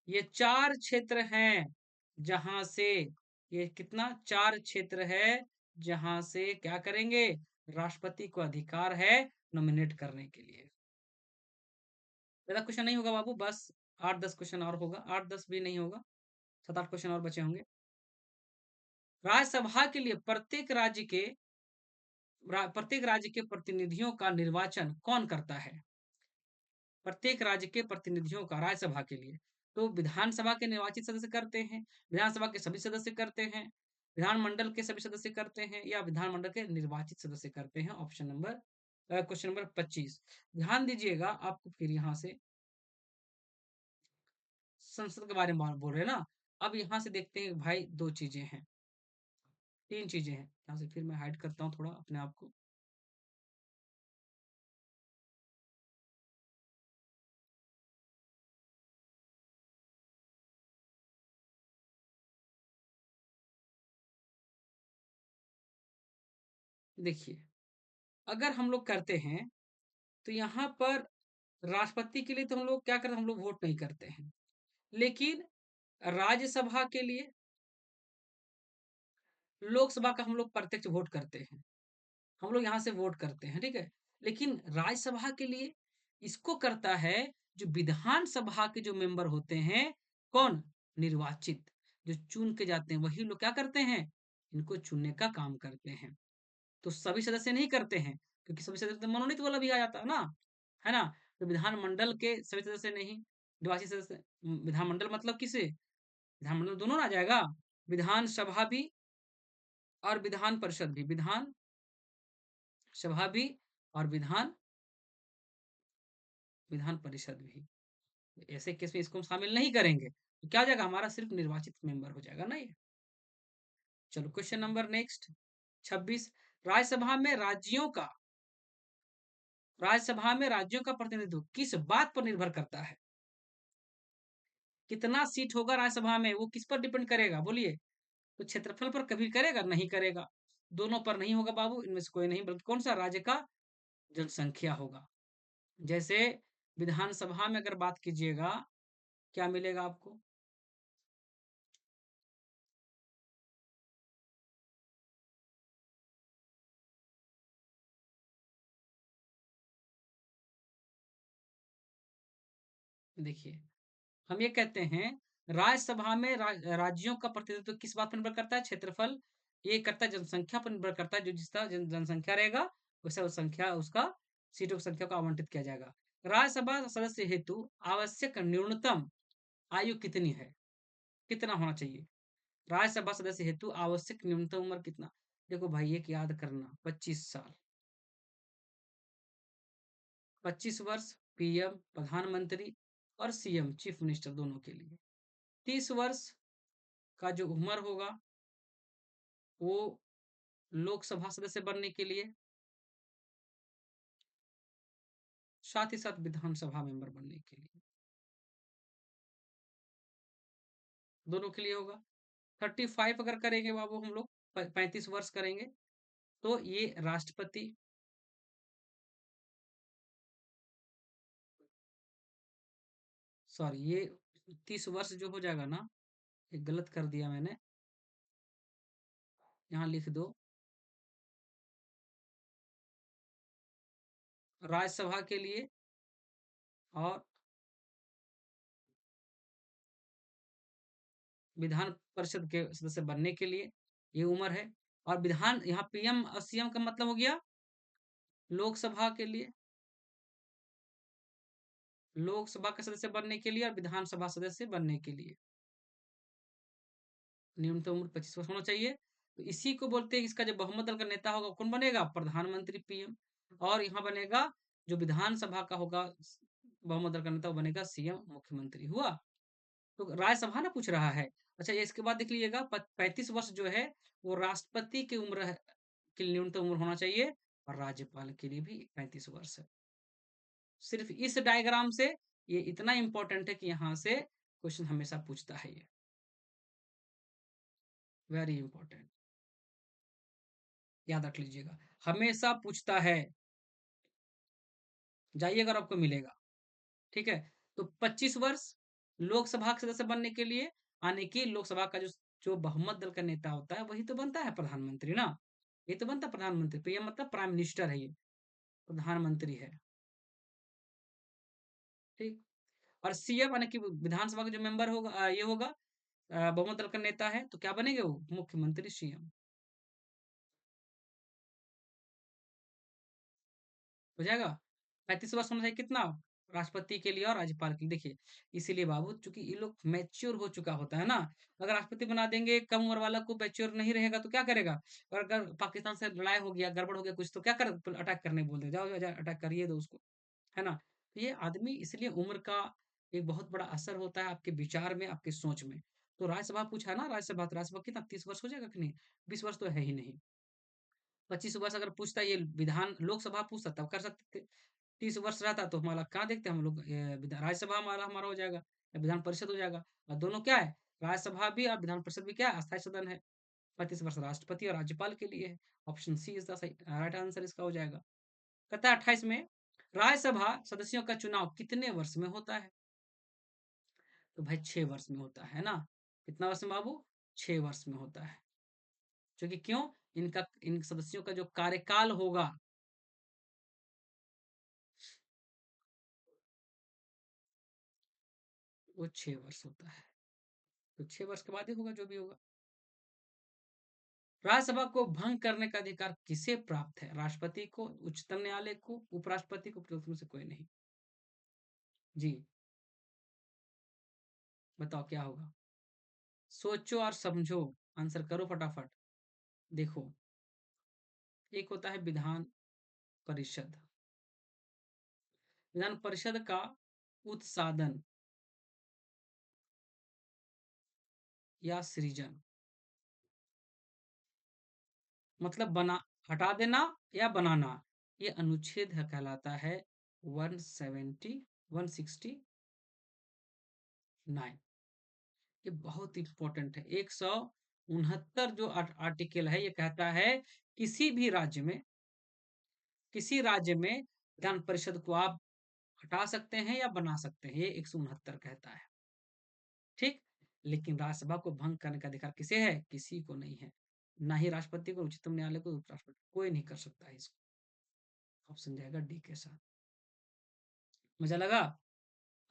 ये 4 क्षेत्र हैं, जहां से ये कितना 4 क्षेत्र है, जहां से क्या करेंगे? राष्ट्रपति को अधिकार है नॉमिनेट करने के लिए। ज़्यादा क्वेश्चन नहीं होगा बाबू, बस 8-10 क्वेश्चन और होगा, 8-10 भी नहीं होगा, 7-8 क्वेश्चन और बचे होंगे। राज्यसभा के लिए प्रत्येक राज्य के प्रतिनिधियों का निर्वाचन कौन करता है? प्रत्येक राज्य के प्रतिनिधियों का राज्यसभा के लिए, तो विधानसभा के निर्वाचित सदस्य करते हैं, विधानसभा के सभी सदस्य करते हैं, विधानमंडल के सभी सदस्य करते हैं, या विधानमंडल के निर्वाचित सदस्य करते हैं। Option number question number 25। ध्यान दीजिएगा, आपको फिर यहाँ से संसद के बारे में बोल रहे हैं ना। अब यहाँ से देखते हैं भाई, दो चीजें हैं, तीन चीजें हैं। यहाँ से फिर मैं हाइड करता हूँ थोड़ा अपने आप को। देखिए, अगर हम लोग करते हैं तो यहाँ पर राष्ट्रपति के लिए तो हम लोग क्या करते हैं, हम लोग वोट नहीं करते हैं, लेकिन राज्यसभा के लिए, लोकसभा का हम लोग प्रत्यक्ष वोट करते हैं, हम लोग यहाँ से वोट करते हैं, ठीक है। लेकिन राज्यसभा के लिए इसको करता है जो विधानसभा के जो मेंबर होते हैं, कौन? निर्वाचित, जो चुन के जाते हैं, वही लोग क्या करते हैं, इनको चुनने का काम करते हैं। तो सभी सदस्य नहीं करते हैं, क्योंकि सभी सदस्य तो मनोनीत वाला भी आ जाता है ना? तो विधानमंडल के सभी सदस्य नहीं, निर्वाचित सदस्य, विधानमंडल मतलब किसे? विधानमंडल दोनों ना आ जाएगा, विधानसभा भी और विधान परिषद भी, विधान सभा भी और विधान परिषद भी। ऐसे केस में इसको हम शामिल नहीं करेंगे, तो क्या हो जाएगा, हमारा सिर्फ निर्वाचित मेंबर हो जाएगा ना ये। चलो क्वेश्चन नंबर नेक्स्ट 26। राज्यसभा में राज्यों का राज्यसभा में राज्यों का प्रतिनिधित्व किस बात पर निर्भर करता है? कितना सीट होगा राज्यसभा में, वो किस पर डिपेंड करेगा बोलिए? तो क्षेत्रफल पर कभी करेगा? नहीं करेगा। दोनों पर नहीं होगा बाबू, इनमें से कोई नहीं, बल्कि कौन सा? राज्य का जनसंख्या होगा। जैसे विधानसभा में अगर बात कीजिएगा, क्या मिलेगा आपको? देखिए, हम ये कहते हैं, राज्यसभा में राज्यों का प्रतिनिधित्व किस बात पर निर्भर करता है? क्षेत्रफल। ये करता है जनसंख्या पर निर्भर करता है, जो जिसका जनसंख्या रहेगा, वैसा उस संख्या उसका सीटों की संख्या को आवंटित किया जाएगा। राज्यसभा सदस्य हेतु आवश्यक न्यूनतम आयु कितनी है? कितना होना चाहिए? राज्यसभा सदस्य हेतु आवश्यक न्यूनतम उम्र कितना? देखो भाई, एक याद करना, 25 साल। 25 वर्ष पीएम प्रधानमंत्री और सीएम चीफ मिनिस्टर दोनों के लिए। 30 वर्ष का जो उम्र होगा, वो लोकसभा सदस्य बनने के लिए, साथ ही साथ विधानसभा मेंबर बनने के लिए, दोनों के लिए होगा। 35 अगर करेंगे बाबू हम लोग, 35 वर्ष करेंगे, तो ये राष्ट्रपति, सॉरी, ये 30 वर्ष जो हो जाएगा ना, ये गलत कर दिया मैंने, यहाँ लिख दो, राज्यसभा के लिए और विधान परिषद के सदस्य बनने के लिए ये उम्र है। और विधान, यहाँ पीएम और सीएम का मतलब हो गया लोकसभा के लिए, लोकसभा का सदस्य बनने के लिए और विधानसभा सदस्य बनने के लिए न्यूनतम उम्र 25 वर्ष होना चाहिए। तो इसी को बोलते हैं, इसका जो बहुमत दल का नेता होगा कौन बनेगा? प्रधानमंत्री, पीएम। और यहाँ बनेगा जो विधानसभा का होगा बहुमत दल का नेता, वो बनेगा सीएम, मुख्यमंत्री। हुआ? तो राज्यसभा ना पूछ रहा है। अच्छा, ये इसके बाद देख लीजिएगा, 35 वर्ष जो है वो राष्ट्रपति की उम्र है, की न्यूनतम उम्र होना चाहिए, और राज्यपाल के लिए भी 35 वर्ष है। सिर्फ इस डायग्राम से ये इतना इंपॉर्टेंट है कि यहाँ से क्वेश्चन हमेशा पूछता है ये। वेरी इंपॉर्टेंट, याद रख लीजिएगा, हमेशा पूछता है। जाइएगा और आपको मिलेगा। ठीक है? तो 25 वर्ष लोकसभा के सदस्य बनने के लिए, यानी कि लोकसभा का जो जो बहुमत दल का नेता होता है वही तो बनता है प्रधानमंत्री ना। ये तो बनता है प्रधानमंत्री, तो ये मतलब प्राइम मिनिस्टर है, ये प्रधानमंत्री है। ठीक। और सीएम यानी कि विधानसभा का जो मेंबर होगा, ये होगा बहुमत दल का नेता है, तो क्या बनेंगे वो? मुख्यमंत्री, सीएम। हो जाएगा। 35 वर्ष होना चाहिए कितना? राष्ट्रपति के लिए और राज्यपाल के लिए। देखिए, इसीलिए बाबू, चूंकि ये लोग मैच्योर हो चुका होता है ना, अगर राष्ट्रपति बना देंगे कम उम्र वाला को, मैच्योर नहीं रहेगा तो क्या करेगा? और अगर पाकिस्तान से लड़ाई हो गया, गड़बड़ हो गया कुछ, तो क्या कर, अटैक करने बोल दे, जाओ जाओ अटैक करिए दो उसको, है ना? तो ये आदमी, इसलिए उम्र का एक बहुत बड़ा असर होता है आपके विचार में, आपके सोच में। तो राज्यसभा पूछा ना, राज्यसभा, तो राज्यसभा कितना 30 वर्ष हो जाएगा कि नहीं? 20 वर्ष तो है ही नहीं। 25 वर्ष अगर पूछता, ये विधान लोकसभा पूछता तब कर सकते थे। 30 वर्ष रहता तो हमारा कहाँ देखते हम लोग, राज्यसभा हमारा हमारा हो जाएगा, या विधान परिषद हो जाएगा। और दोनों क्या है, राज्यसभा भी और विधान परिषद भी क्या है, अस्थायी सदन है। 35 वर्ष राष्ट्रपति और राज्यपाल के लिए है। ऑप्शन सी इज द सही राइट आंसर इसका हो जाएगा। कहता है 28 में, राज्यसभा सदस्यों का चुनाव कितने वर्ष में होता है? तो भाई 6 वर्ष में होता है ना। कितना वर्ष में बाबू? 6 वर्ष में होता है। क्योंकि क्यों? इनका, इन सदस्यों का जो कार्यकाल होगा, वो 6 वर्ष होता है। तो 6 वर्ष के बाद ही होगा जो भी होगा। राज्यसभा को भंग करने का अधिकार किसे प्राप्त है? राष्ट्रपति को, उच्चतम न्यायालय को, उपराष्ट्रपति को, प्रमुख में से कोई नहीं। जी, बताओ क्या होगा? सोचो और समझो, आंसर करो फटाफट। देखो, एक होता है विधान परिषद। विधान परिषद का उत्सादन या सृजन, मतलब बना, हटा देना या बनाना, ये अनुच्छेद कहलाता है 170, 169। ये बहुत इंपॉर्टेंट है। 169 जो आर्टिकल है, ये कहता है किसी भी राज्य में, किसी राज्य में विधान परिषद को आप हटा सकते हैं या बना सकते हैं, ये 169 कहता है। ठीक। लेकिन राज्यसभा को भंग करने का अधिकार किसे है? किसी को नहीं है। ना ही राष्ट्रपति को, उच्चतम न्यायालय को, उपराष्ट्रपति, कोई नहीं कर सकता है इसको। ऑप्शन जाएगा डी के साथ। मजा लगा?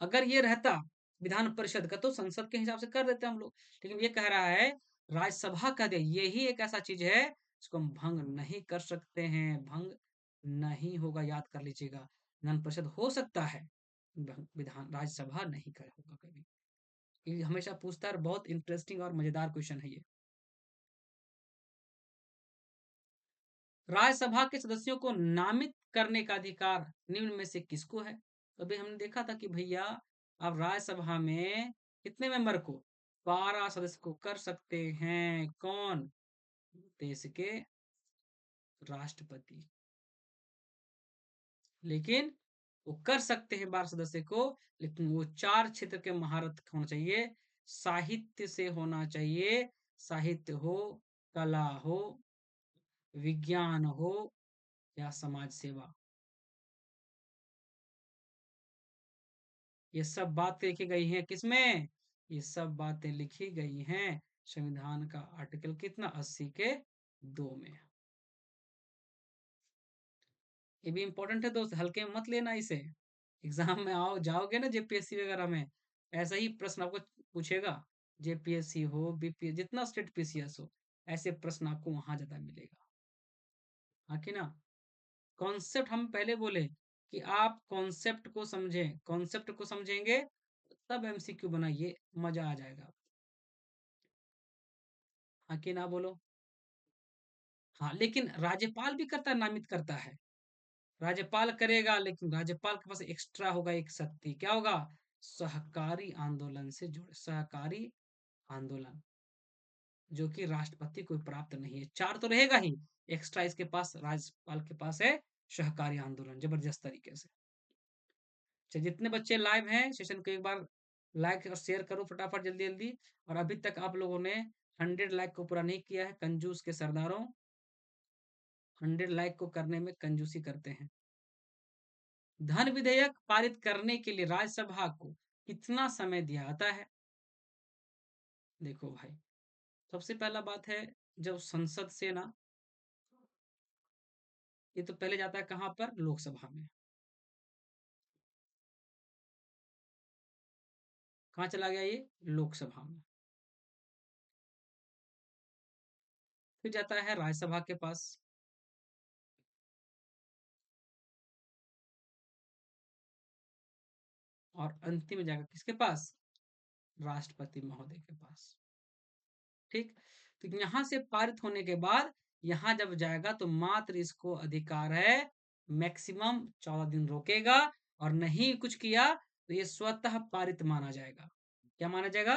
अगर ये रहता विधान परिषद का, तो संसद के हिसाब से कर देते हम लोग। लेकिन ये कह रहा है राज्यसभा का दे, यही एक ऐसा चीज है जिसको हम भंग नहीं कर सकते हैं, भंग नहीं होगा, याद कर लीजिएगा। विधान परिषद हो सकता है, विधान राज्यसभा नहीं कर होगा कभी। ये हमेशा पूछता है, बहुत इंटरेस्टिंग और मजेदार क्वेश्चन है ये। राज्यसभा के सदस्यों को नामित करने का अधिकार निम्न में से किसको है? तो अभी हमने देखा था कि भैया, अब राज्यसभा में कितने मेंबर को, 12 सदस्य को कर सकते हैं। कौन? देश के राष्ट्रपति। लेकिन वो कर सकते हैं 12 सदस्य को, लेकिन वो 4 क्षेत्र के महारत होना चाहिए। साहित्य से होना चाहिए, साहित्य हो, कला हो, विज्ञान हो, या समाज सेवा। ये सब बातें लिखी गई हैं किसमें? ये सब बातें लिखी गई हैं संविधान का आर्टिकल कितना, 80 के 2 में। ये भी इंपॉर्टेंट है दोस्त, हल्के में मत लेना इसे। एग्जाम में आओ जाओगे ना जेपीएससी वगैरह में, ऐसा ही प्रश्न आपको पूछेगा। जेपीएससी हो, बीपीएस, जितना स्टेट पीसीएस हो, ऐसे प्रश्न आपको वहां ज्यादा मिलेगा। हाँ कि ना? कॉन्सेप्ट हम पहले बोले कि आप कॉन्सेप्ट को समझें, कॉन्सेप्ट को समझेंगे तब एमसीक्यू बनाइए, मजा आ जाएगा। हाँ कि ना बोलो? हाँ, लेकिन राज्यपाल भी करता है, नामित करता है। राज्यपाल करेगा, लेकिन राज्यपाल के पास एक्स्ट्रा होगा एक शक्ति, क्या होगा? सहकारी आंदोलन से जुड़े, सहकारी आंदोलन, जो कि राष्ट्रपति को प्राप्त नहीं है। 4 तो रहेगा ही, एक्स्ट्रा इसके पास, राज्यपाल के पास है सहकारी आंदोलन, जबरदस्त तरीके से। अच्छा, जितने बच्चे लाइव हैं सेशन को एक बार लाइक और शेयर करो फटाफट, जल्दी जल्दी। और अभी तक आप लोगों ने 100 लाइक को पूरा नहीं किया है, कंजूस के सरदारों। 100 लाइक को करने में कंजूसी करते हैं। धन विधेयक पारित करने के लिए राज्यसभा को कितना समय दिया जाता है? देखो भाई, सबसे पहला बात है, जब संसद से ना, ये तो पहले जाता है कहाँ पर? लोकसभा में। कहाँ चला गया ये? लोकसभा में। फिर जाता है राज्यसभा के पास, और अंतिम में जाएगा किसके पास? राष्ट्रपति महोदय के पास। ठीक, तो यहाँ से पारित होने के बाद यहाँ जब जाएगा तो मात्र इसको अधिकार है मैक्सिमम 14 दिन रोकेगा, और नहीं कुछ किया तो ये स्वतः पारित माना जाएगा। क्या माना जाएगा?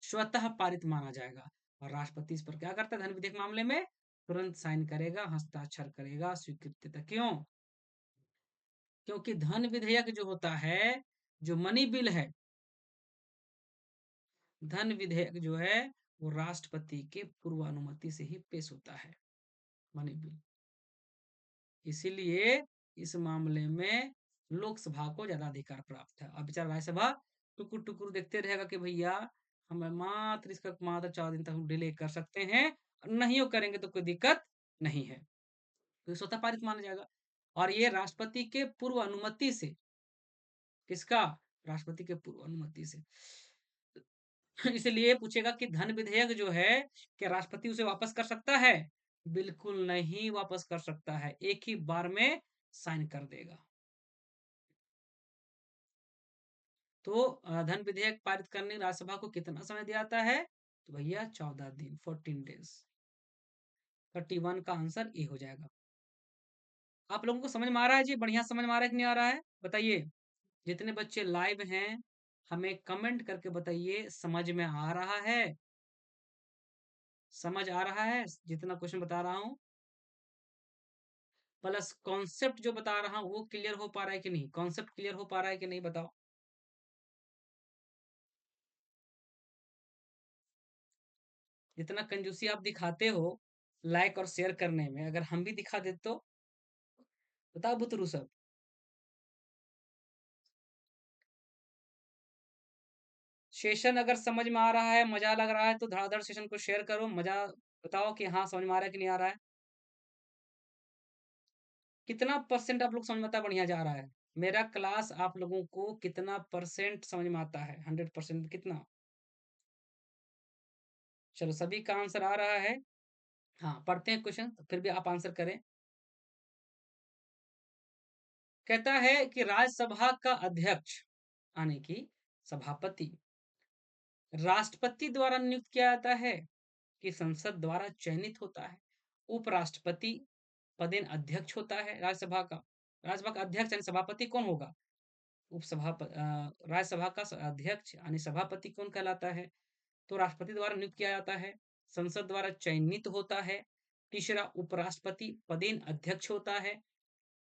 स्वतः पारित माना जाएगा। और राष्ट्रपति इस पर क्या करता है? धन विधेयक मामले में तुरंत साइन करेगा, हस्ताक्षर करेगा, स्वीकृति। क्यों? क्योंकि धन विधेयक जो होता है, जो मनी बिल है, धन विधेयक जो है वो राष्ट्रपति के पूर्व अनुमति से ही पेश होता है, मनी बिल। इसीलिए इस मामले में लोकसभा को ज्यादा अधिकार प्राप्त है। अब बेचारा राज्यसभा टुकुर टुकुर देखते रहेगा कि भैया हम मात्र इसका मात्र 4 दिन तक हम डिले कर सकते हैं, नहीं करेंगे तो कोई दिक्कत नहीं है, तो स्वतः पारित माना जाएगा। और ये राष्ट्रपति के पूर्व अनुमति से, किसका? राष्ट्रपति के पूर्व अनुमति से। इसलिए पूछेगा कि धन विधेयक जो है, क्या राष्ट्रपति उसे वापस कर सकता है? बिल्कुल नहीं वापस कर सकता है, एक ही बार में साइन कर देगा। तो धन विधेयक पारित करने राज्यसभा को कितना समय दिया जाता है? तो भैया 14 दिन, 14 डेज। 31 का आंसर ए हो जाएगा। आप लोगों को समझ में आ रहा है जी? बढ़िया समझ में आ रहा है कि नहीं आ रहा है? बताइए। जितने बच्चे लाइव हैं हमें कमेंट करके बताइए, समझ में आ रहा है? समझ आ रहा है जितना क्वेश्चन बता रहा हूँ? प्लस कॉन्सेप्ट जो बता रहा हूँ वो क्लियर हो पा रहा है कि नहीं? कॉन्सेप्ट क्लियर हो पा रहा है कि नहीं, बताओ। जितना कंजूसी आप दिखाते हो लाइक और शेयर करने में, अगर हम भी दिखा दे तो बताओ बुतरू सब। सेशन अगर समझ में आ रहा है, मजा लग रहा है, तो धड़ाधड़ सेशन को शेयर करो, मजा बताओ कि हाँ समझ में आ रहा है कि नहीं आ रहा है। कितना परसेंट आप लोग समझ में आता है, बढ़िया जा रहा है? मेरा क्लास आप लोगों को कितना परसेंट समझ में आता है? 100% कितना? चलो, सभी का आंसर आ रहा है। हाँ, पढ़ते हैं क्वेश्चन, फिर भी आप आंसर करें। कहता है कि राज्यसभा का अध्यक्ष, यानी कि सभापति, राष्ट्रपति द्वारा नियुक्त किया जाता है कि संसद द्वारा चयनित होता है? उपराष्ट्रपति पदेन अध्यक्ष होता है राज्यसभा का। राज्यसभा का अध्यक्ष यानी सभापति कौन होगा? राज्यसभा का अध्यक्ष यानी सभापति कौन कहलाता है? तो राष्ट्रपति द्वारा नियुक्त किया जाता है, संसद द्वारा चयनित होता है। तीसरा, उपराष्ट्रपति पदेन अध्यक्ष होता है।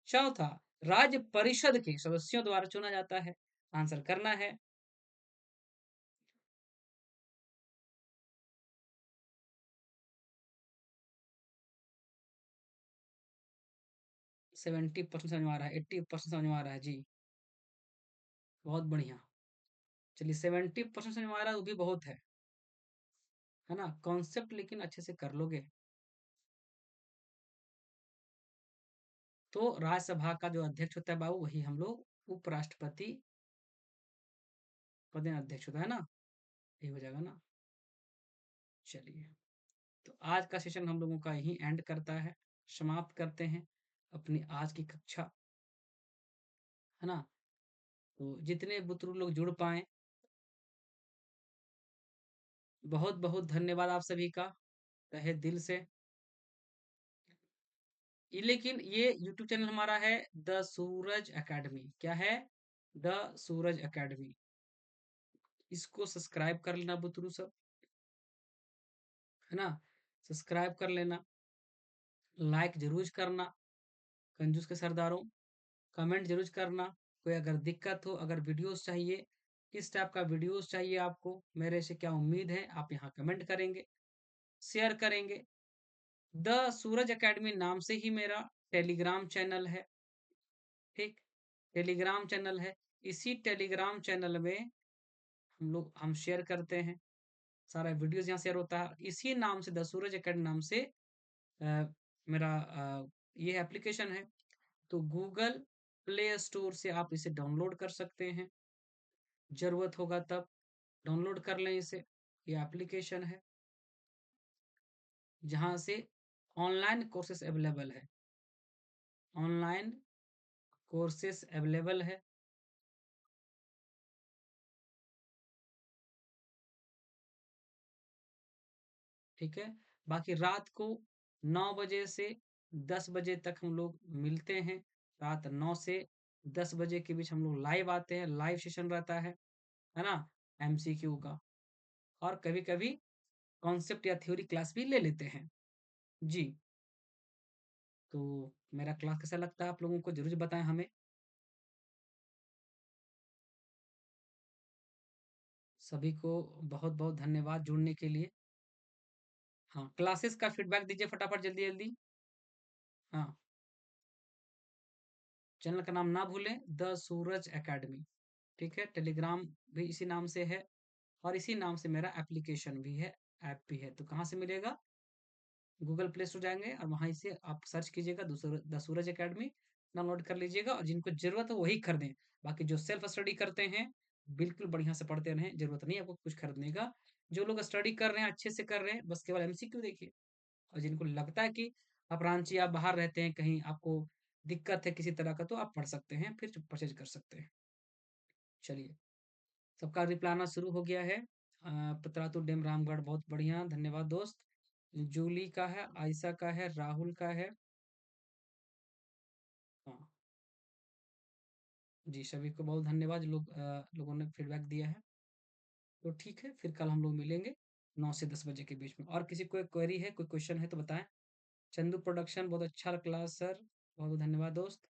चौथा, राज्य परिषद के सदस्यों द्वारा चुना जाता है। आंसर करना है। 70% समझ में आ रहा है, 80% समझ में आ रहा है जी। बहुत बढ़िया। चलिए, 70% समझ में आ रहा है वो भी बहुत है ना? कॉन्सेप्ट लेकिन अच्छे से कर लोगे तो राज्यसभा का जो अध्यक्ष होता है बाबू, वही हम लोग उपराष्ट्रपति पदेन अध्यक्ष होता है ना, यही हो जाएगा ना। चलिए, तो आज का सेशन हम लोगों का यही एंड करता है, समाप्त करते हैं अपनी आज की कक्षा, है ना? तो जितने बुतरू लोग जुड़ पाए, बहुत बहुत धन्यवाद आप सभी का, तहे दिल से। लेकिन ये यूट्यूब चैनल हमारा है द सूरज एकेडमी। क्या है? The Suraj academy. इसको सब्सक्राइब कर लेना बुतरू सब, है ना? सब्सक्राइब कर लेना, लाइक जरूर करना कंजूस के सरदारों, कमेंट जरूर करना। कोई अगर दिक्कत हो, अगर वीडियोस चाहिए, किस टाइप का वीडियोस चाहिए आपको, मेरे से क्या उम्मीद है, आप यहाँ कमेंट करेंगे, शेयर करेंगे। द सूरज एकेडमी नाम से ही मेरा टेलीग्राम चैनल है, ठीक? टेलीग्राम चैनल है। इसी टेलीग्राम चैनल में हम शेयर करते हैं, सारा वीडियोस यहाँ शेयर होता है। इसी नाम से द सूरज एकेडमी नाम से अ, मेरा ये एप्लीकेशन है। तो गूगल प्ले स्टोर से आप इसे डाउनलोड कर सकते हैं, जरूरत होगा तब डाउनलोड कर लें इसे। ये एप्लीकेशन है जहाँ से ऑनलाइन कोर्सेस अवेलेबल है, ऑनलाइन कोर्सेस अवेलेबल है। ठीक है, बाकी रात को 9 बजे से 10 बजे तक हम लोग मिलते हैं। रात 9 से 10 बजे के बीच हम लोग लाइव आते हैं, लाइव सेशन रहता है ना? एमसीक्यू का, और कभी कभी कॉन्सेप्ट या थ्योरी क्लास भी ले लेते हैं। जी। तो मेरा क्लास कैसा लगता है आप लोगों को, जरूर बताएं हमें। सभी को बहुत बहुत धन्यवाद जुड़ने के लिए। हाँ, क्लासेस का फीडबैक दीजिए फटाफट, जल्दी जल्दी। हाँ, चैनल का नाम ना भूलें, द सूरज एकेडमी। ठीक है, टेलीग्राम भी इसी नाम से है, और इसी नाम से मेरा एप्लीकेशन भी है, ऐप भी है। तो कहाँ से मिलेगा? गूगल प्ले स्टोर जाएंगे और वहीं से आप सर्च कीजिएगा द सूरज एकेडमी, डाउनलोड कर लीजिएगा, और जिनको जरूरत है वही खरीदें। बाकी जो सेल्फ स्टडी करते हैं, बिल्कुल बढ़िया से पढ़ते रहें, जरूरत नहीं है आपको कुछ खरीदने का। जो लोग स्टडी कर रहे हैं, अच्छे से कर रहे हैं, बस केवल एमसीक्यू देखिए। और जिनको लगता है कि आप रांची, आप बाहर रहते हैं कहीं, आपको दिक्कत है किसी तरह का, तो आप पढ़ सकते हैं, फिर परचेज कर सकते हैं। चलिए, सबका रिप्लाई आना शुरू हो गया है। पतरातू डैम रामगढ़, बहुत बढ़िया, धन्यवाद दोस्त। जूली का है, आयशा का है, राहुल का है। हाँ जी, सभी को बहुत धन्यवाद जो लोगों ने फीडबैक दिया है। तो ठीक है, फिर कल हम लोग मिलेंगे 9 से 10 बजे के बीच में। और किसी को क्वेरी है, कोई क्वेश्चन है तो बताएं। चंदू प्रोडक्शन, बहुत अच्छा क्लास सर, बहुत बहुत धन्यवाद दोस्त।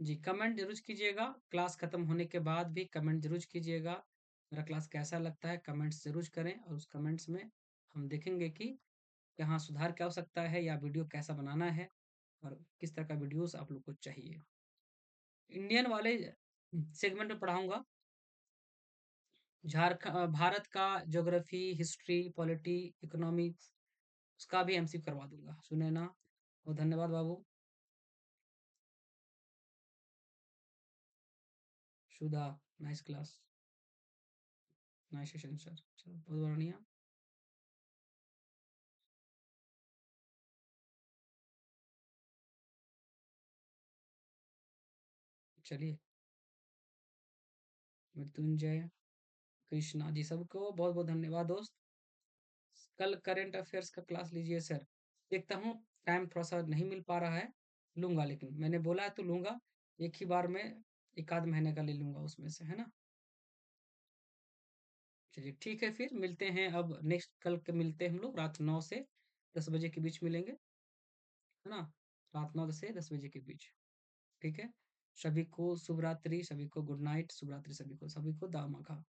जी, कमेंट जरूर कीजिएगा, क्लास खत्म होने के बाद भी कमेंट जरूर कीजिएगा, मेरा क्लास कैसा लगता है, कमेंट्स जरूर करें। और उस कमेंट्स में हम देखेंगे कि यहाँ सुधार क्या हो सकता है, या वीडियो कैसा बनाना है, और किस तरह का वीडियोस आप लोग को चाहिए। इंडियन वाले सेगमेंट में पढ़ाऊंगा, भारत का ज्योग्राफी, हिस्ट्री, पॉलिटी, इकोनॉमिक्स, उसका भी एमसीक्यू करवा दूंगा। सुने ना, और धन्यवाद बाबू। Sudha, nice class, nice session sir, चलो बहुत बढ़िया। चलिए, मृत्युंजय, कृष्णा जी, सबको बहुत बहुत धन्यवाद दोस्त। कल करंट अफेयर्स का क्लास लीजिए सर। देखता हूँ, टाइम थोड़ा सा नहीं मिल पा रहा है, लूंगा, लेकिन मैंने बोला है तो लूंगा। एक ही बार में एक आध महीने का ले लूंगा उसमें से, है ना? चलिए ठीक है, फिर मिलते हैं अब नेक्स्ट, कल के मिलते हैं हम लोग रात 9 से 10 बजे के बीच मिलेंगे, है ना? रात 9 से 10 बजे के बीच। ठीक है, सभी को शुभ रात्रि, सभी को गुड नाइट, शुभ रात्रि, सभी को, सभी को दामा खा।